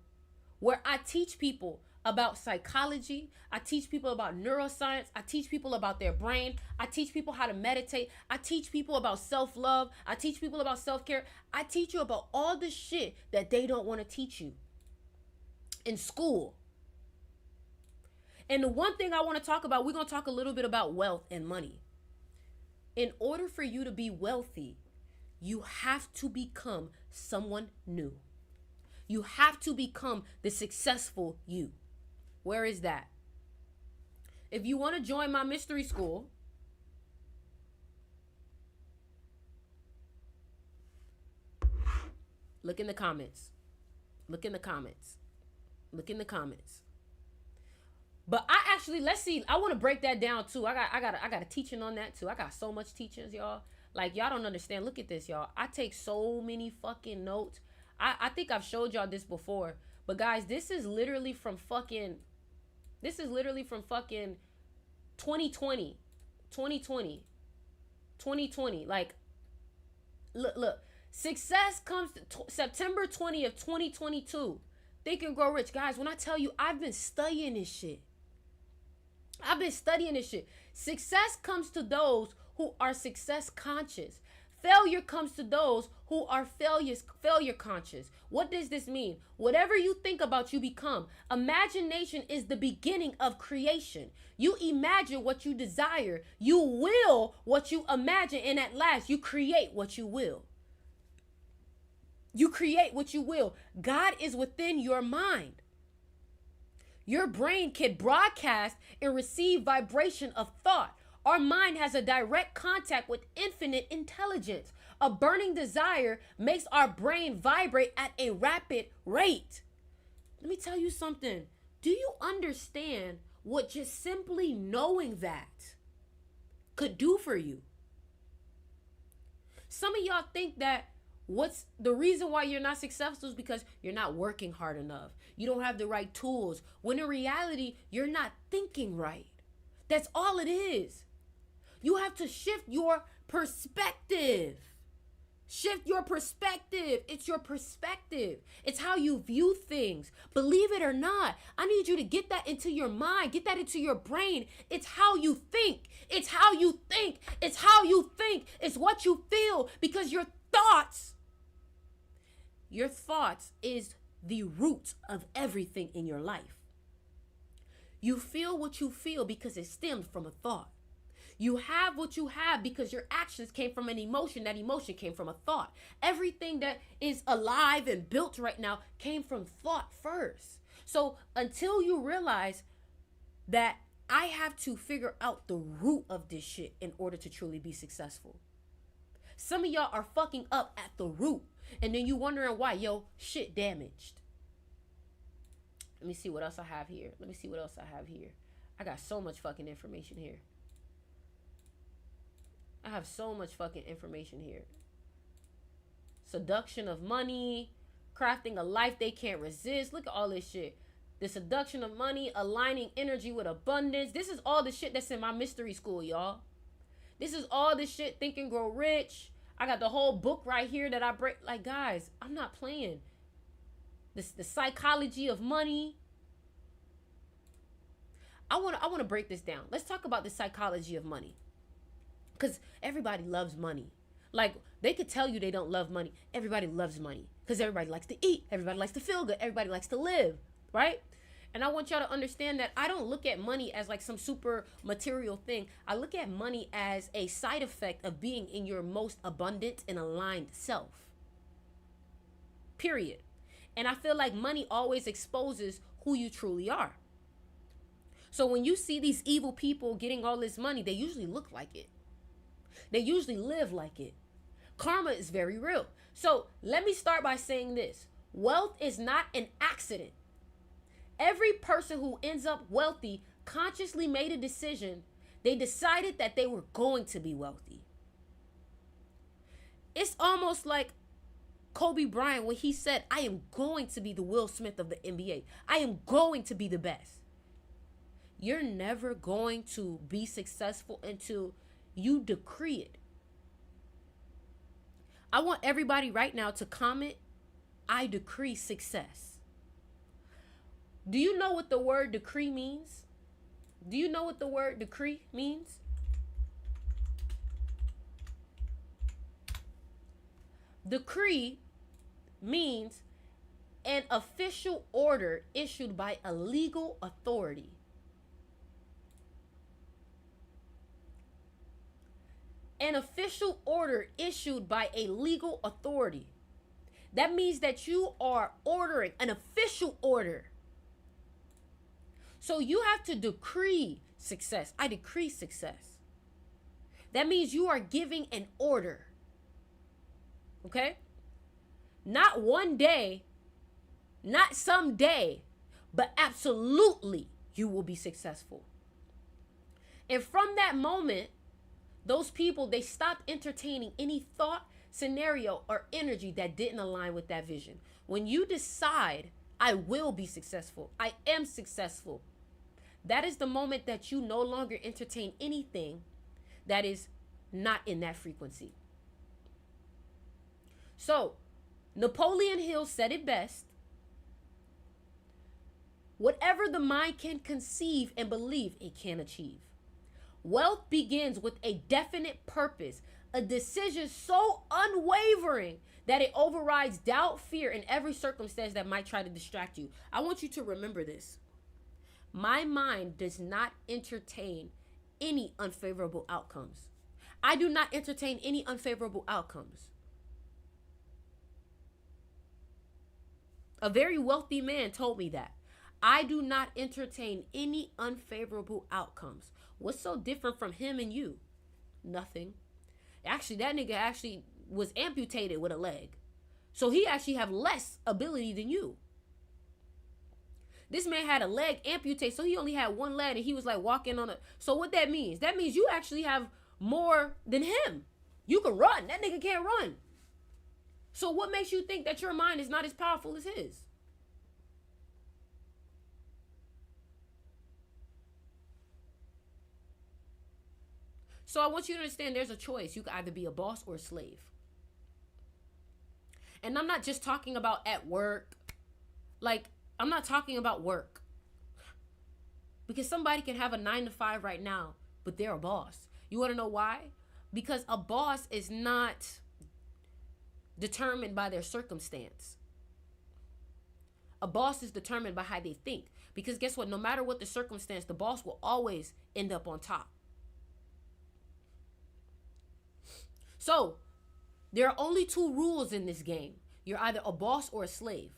where I teach people about psychology. I teach people about neuroscience. I teach people about their brain. I teach people how to meditate. I teach people about self-love. I teach people about self-care. I teach you about all the shit that they don't want to teach you in school. And the one thing I want to talk about, we're going to talk a little bit about wealth and money. In order for you to be wealthy, you have to become someone new. You have to become the successful you. Where is that? If you want to join my mystery school, look in the comments. Look in the comments. Look in the comments. But I actually, let's see. I want to break that down too. I got a teaching on that too. I got so much teachings, y'all. Like, y'all don't understand. Look at this, y'all. I take so many fucking notes. I think I've showed y'all this before. But guys, this is literally from fucking 2020. 2020. Like, look. Success comes September 20th, 2022. Think and Grow Rich. Guys, when I tell you, I've been studying this shit. Success comes to those who are success conscious. Failure comes to those who are failure conscious. What does this mean? Whatever you think about, you become. Imagination is the beginning of creation. You imagine what you desire. You will what you imagine. And at last, you create what you will. You create what you will. God is within your mind. Your brain can broadcast and receive vibration of thought. Our mind has a direct contact with infinite intelligence. A burning desire makes our brain vibrate at a rapid rate. Let me tell you something. Do you understand what just simply knowing that could do for you? Some of y'all think that what's the reason why you're not successful is because you're not working hard enough. You don't have the right tools. When in reality, you're not thinking right. That's all it is. You have to shift your perspective. Shift your perspective. It's your perspective. It's how you view things. Believe it or not, I need you to get that into your mind. Get that into your brain. It's how you think. It's how you think. It's how you think. It's what you feel, because your thoughts is the root of everything in your life. You feel what you feel because it stemmed from a thought. You have what you have because your actions came from an emotion. That emotion came from a thought. Everything that is alive and built right now came from thought first. So until you realize that I have to figure out the root of this shit in order to truly be successful. Some of y'all are fucking up at the root. And then you wondering why, shit damaged. Let me see what else I have here. I got so much fucking information here. Seduction of money, crafting a life they can't resist. Look at all this shit. The seduction of money, aligning energy with abundance. This is all the shit that's in my mystery school, y'all. This is all the shit, Think and Grow Rich. I got the whole book right here that I break. Like, guys, I'm not playing. The psychology of money. I want to break this down. Let's talk about the psychology of money. Because everybody loves money. Like, they could tell you they don't love money. Everybody loves money. Because everybody likes to eat. Everybody likes to feel good. Everybody likes to live. Right? And I want y'all to understand that I don't look at money as like some super material thing. I look at money as a side effect of being in your most abundant and aligned self. Period. And I feel like money always exposes who you truly are. So when you see these evil people getting all this money, they usually look like it. They usually live like it. Karma is very real. So let me start by saying this. Wealth is not an accident. Every person who ends up wealthy consciously made a decision. They decided that they were going to be wealthy. It's almost like Kobe Bryant when he said, I am going to be the Will Smith of the NBA. I am going to be the best. You're never going to be successful until you decree it. I want everybody right now to comment, I decree success. Do you know what the word decree means? Do you know what the word decree means? Decree means an official order issued by a legal authority. An official order issued by a legal authority. That means that you are ordering an official order. So you have to decree success. I decree success. That means you are giving an order. Okay? Not one day, not some day, but absolutely you will be successful. And from that moment, those people, they stopped entertaining any thought, scenario, or energy that didn't align with that vision. When you decide, I will be successful, I am successful, that is the moment that you no longer entertain anything that is not in that frequency. So, Napoleon Hill said it best. Whatever the mind can conceive and believe, it can achieve. Wealth begins with a definite purpose, a decision so unwavering that it overrides doubt, fear, and every circumstance that might try to distract you. I want you to remember this. My mind does not entertain any unfavorable outcomes. I do not entertain any unfavorable outcomes. A very wealthy man told me that. I do not entertain any unfavorable outcomes. What's so different from him and you? Nothing. Actually, that nigga actually was amputated with a leg. So he actually have less ability than you. This man had a leg amputated, so he only had one leg and he was like walking on a... So what that means? That means you actually have more than him. You can run. That nigga can't run. So what makes you think that your mind is not as powerful as his? So I want you to understand there's a choice. You can either be a boss or a slave. And I'm not just talking about at work. Like, I'm not talking about work. Because somebody can have a 9 to 5 right now, but they're a boss. You want to know why? Because a boss is not determined by their circumstance. A boss is determined by how they think. Because guess what? No matter what the circumstance, the boss will always end up on top. So, there are only 2 rules in this game. You're either a boss or a slave.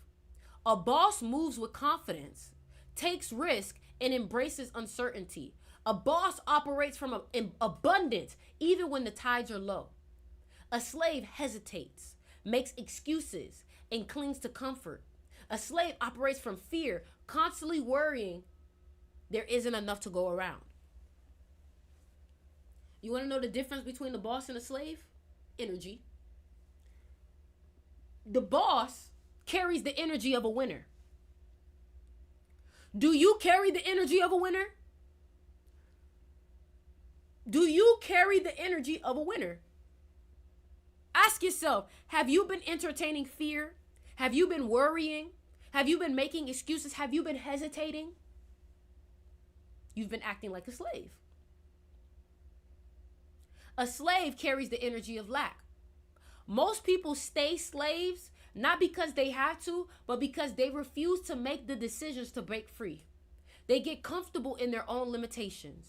A boss moves with confidence, takes risk, and embraces uncertainty. A boss operates from abundance even when the tides are low. A slave hesitates, makes excuses, and clings to comfort. A slave operates from fear, constantly worrying there isn't enough to go around. You want to know the difference between the boss and a slave? Energy. The boss carries the energy of a winner. Do you carry the energy of a winner? Do you carry the energy of a winner? Ask yourself, have you been entertaining fear? Have you been worrying? Have you been making excuses? Have you been hesitating? You've been acting like a slave. A slave carries the energy of lack. Most people stay slaves not because they have to, but because they refuse to make the decisions to break free. They get comfortable in their own limitations.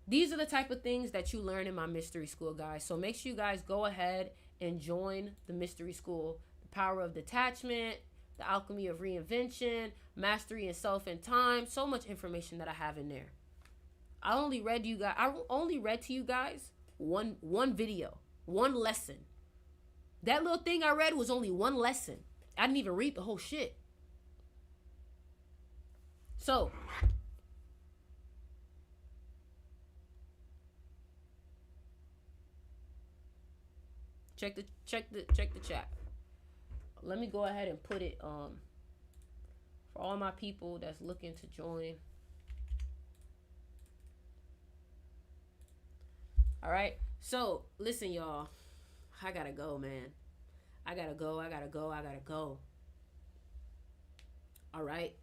These are the type of things that you learn in my mystery school, guys. So make sure you guys go ahead and join the mystery school. The power of detachment, the alchemy of reinvention, mastery in self and time. So much information that I have in there. I only read to you guys one video, one lesson. That little thing I read was only one lesson. I didn't even read the whole shit. So check the chat. Let me go ahead and put it for all my people that's looking to join. All right. So listen, y'all. I gotta go, man. I gotta go. I gotta go. I gotta go. All right.